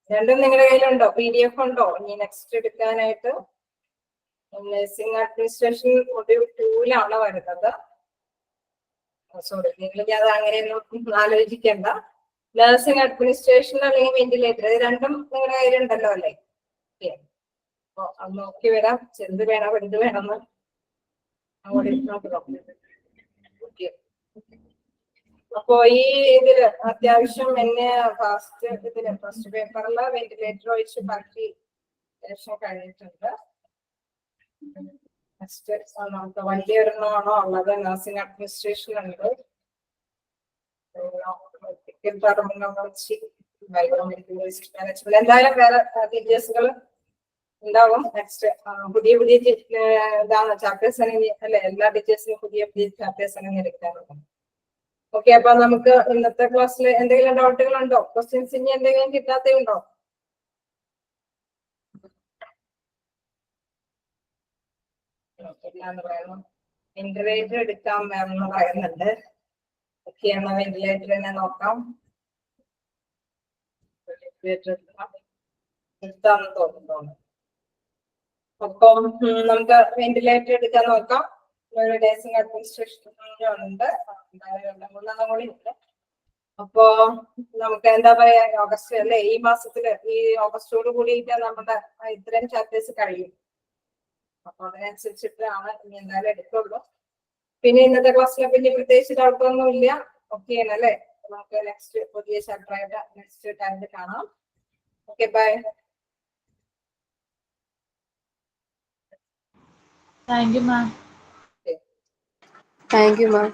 രണ്ടും നിങ്ങളുടെ കയ്യിലുണ്ടോ? PDF ഉണ്ടോ ഇനി നെക്സ്റ്റ് എടുക്കാനായിട്ട്? നഴ്സിംഗ് അഡ്മിനിസ്ട്രേഷൻ മൊഡ്യൂൾ 2-ലാണ് വരുന്നത്. സോറി, നിങ്ങൾ അത് അങ്ങനെയൊന്നും ആലോചിക്കണ്ട. നഴ്സിംഗ് അഡ്മിനിസ്ട്രേഷൻ അല്ലെങ്കിൽ വെന്റിലേറ്റർ, ഇത് രണ്ടും നിങ്ങളുടെ കയ്യിലുണ്ടല്ലോ അല്ലേ? അപ്പൊ അത് നോക്കി വരാം. എന്ത് വേണം എന്ത് വേണമെന്ന് അങ്ങോട്ട് നോക്കാം. അപ്പോ ഈ ഇതില് അത്യാവശ്യം എന്നെ ഫസ്റ്റ് പേപ്പറില് വെന്റിലേറ്റർ ഒഴിച്ച് ബാക്കി ശേഷം കഴിഞ്ഞിട്ടുണ്ട്. നെക്സ്റ്റ് നമുക്ക് വലിയൊരെണ്ണമാണോ ഉള്ളത്? നഴ്സിംഗ് അഡ്മിനിസ്ട്രേഷൻ ഉണ്ട്, ടെർമിനോളജി, മാനേജ്മെന്റ്, എന്തായാലും വേറെ ടീച്ചേഴ്സുകൾ ഉണ്ടാവും. നെക്സ്റ്റ് പുതിയ ഇതാണ് ചാപ്റ്റേഴ്സ് അല്ലെ? എല്ലാ ടീച്ചേഴ്സിനും പുതിയ ചാപ്റ്റേഴ്സ് എടുക്കാറുണ്ട്. ഓക്കെ, അപ്പൊ നമുക്ക് ഇന്നത്തെ ക്ലാസ്സിൽ എന്തെങ്കിലും ഡൗട്ടുകൾ ഉണ്ടോ? ക്വസ്റ്റ്യൻസ് ഇനി എന്തെങ്കിലും കിട്ടാത്തതുണ്ടോ? വെന്റിലേറ്റർ എടുക്കാൻ എന്ന് പറയുന്നുണ്ട്. ഓക്കെയാണ്, വെന്റിലേറ്റർ തന്നെ നോക്കാം. എടുത്താന്ന് തോന്നുന്നു. അപ്പം നമുക്ക് വെന്റിലേറ്റർ എടുക്കാൻ നോക്കാം. ഒരു നഴ്സിംഗ് അഡ്മിനിസ്ട്രേഷൻ ഉണ്ട്, മൂന്നെണ്ണം കൂടി ഉണ്ട്. അപ്പോ നമുക്ക് എന്താ പറയാ, ഓഗസ്റ്റ് അല്ലെ? ഈ മാസത്തില്, ഈ ഓഗസ്റ്റോട് കൂടിയിട്ട് നമ്മുടെ ഇത്രയും ചാപ്റ്റേഴ്സ് കഴിയും. അപ്പൊ അതിനനുസരിച്ചിട്ടാണ് ഇനി എന്തായാലും എടുക്കുള്ളൂ. പിന്നെ ഇന്നത്തെ ക്ലാസ്സിലെ പിന്നെ പ്രത്യേകിച്ച് ഡൗട്ടൊന്നും ഇല്ല. ഓക്കെയാണ് അല്ലേ? നമുക്ക് നെക്സ്റ്റ് പുതിയ ചാപ്റ്റർ ആയിട്ട് നെക്സ്റ്റ് ടൈമിൽ കാണാം. Okay, bye. Thank you, ma'am. Thank you, ma'am.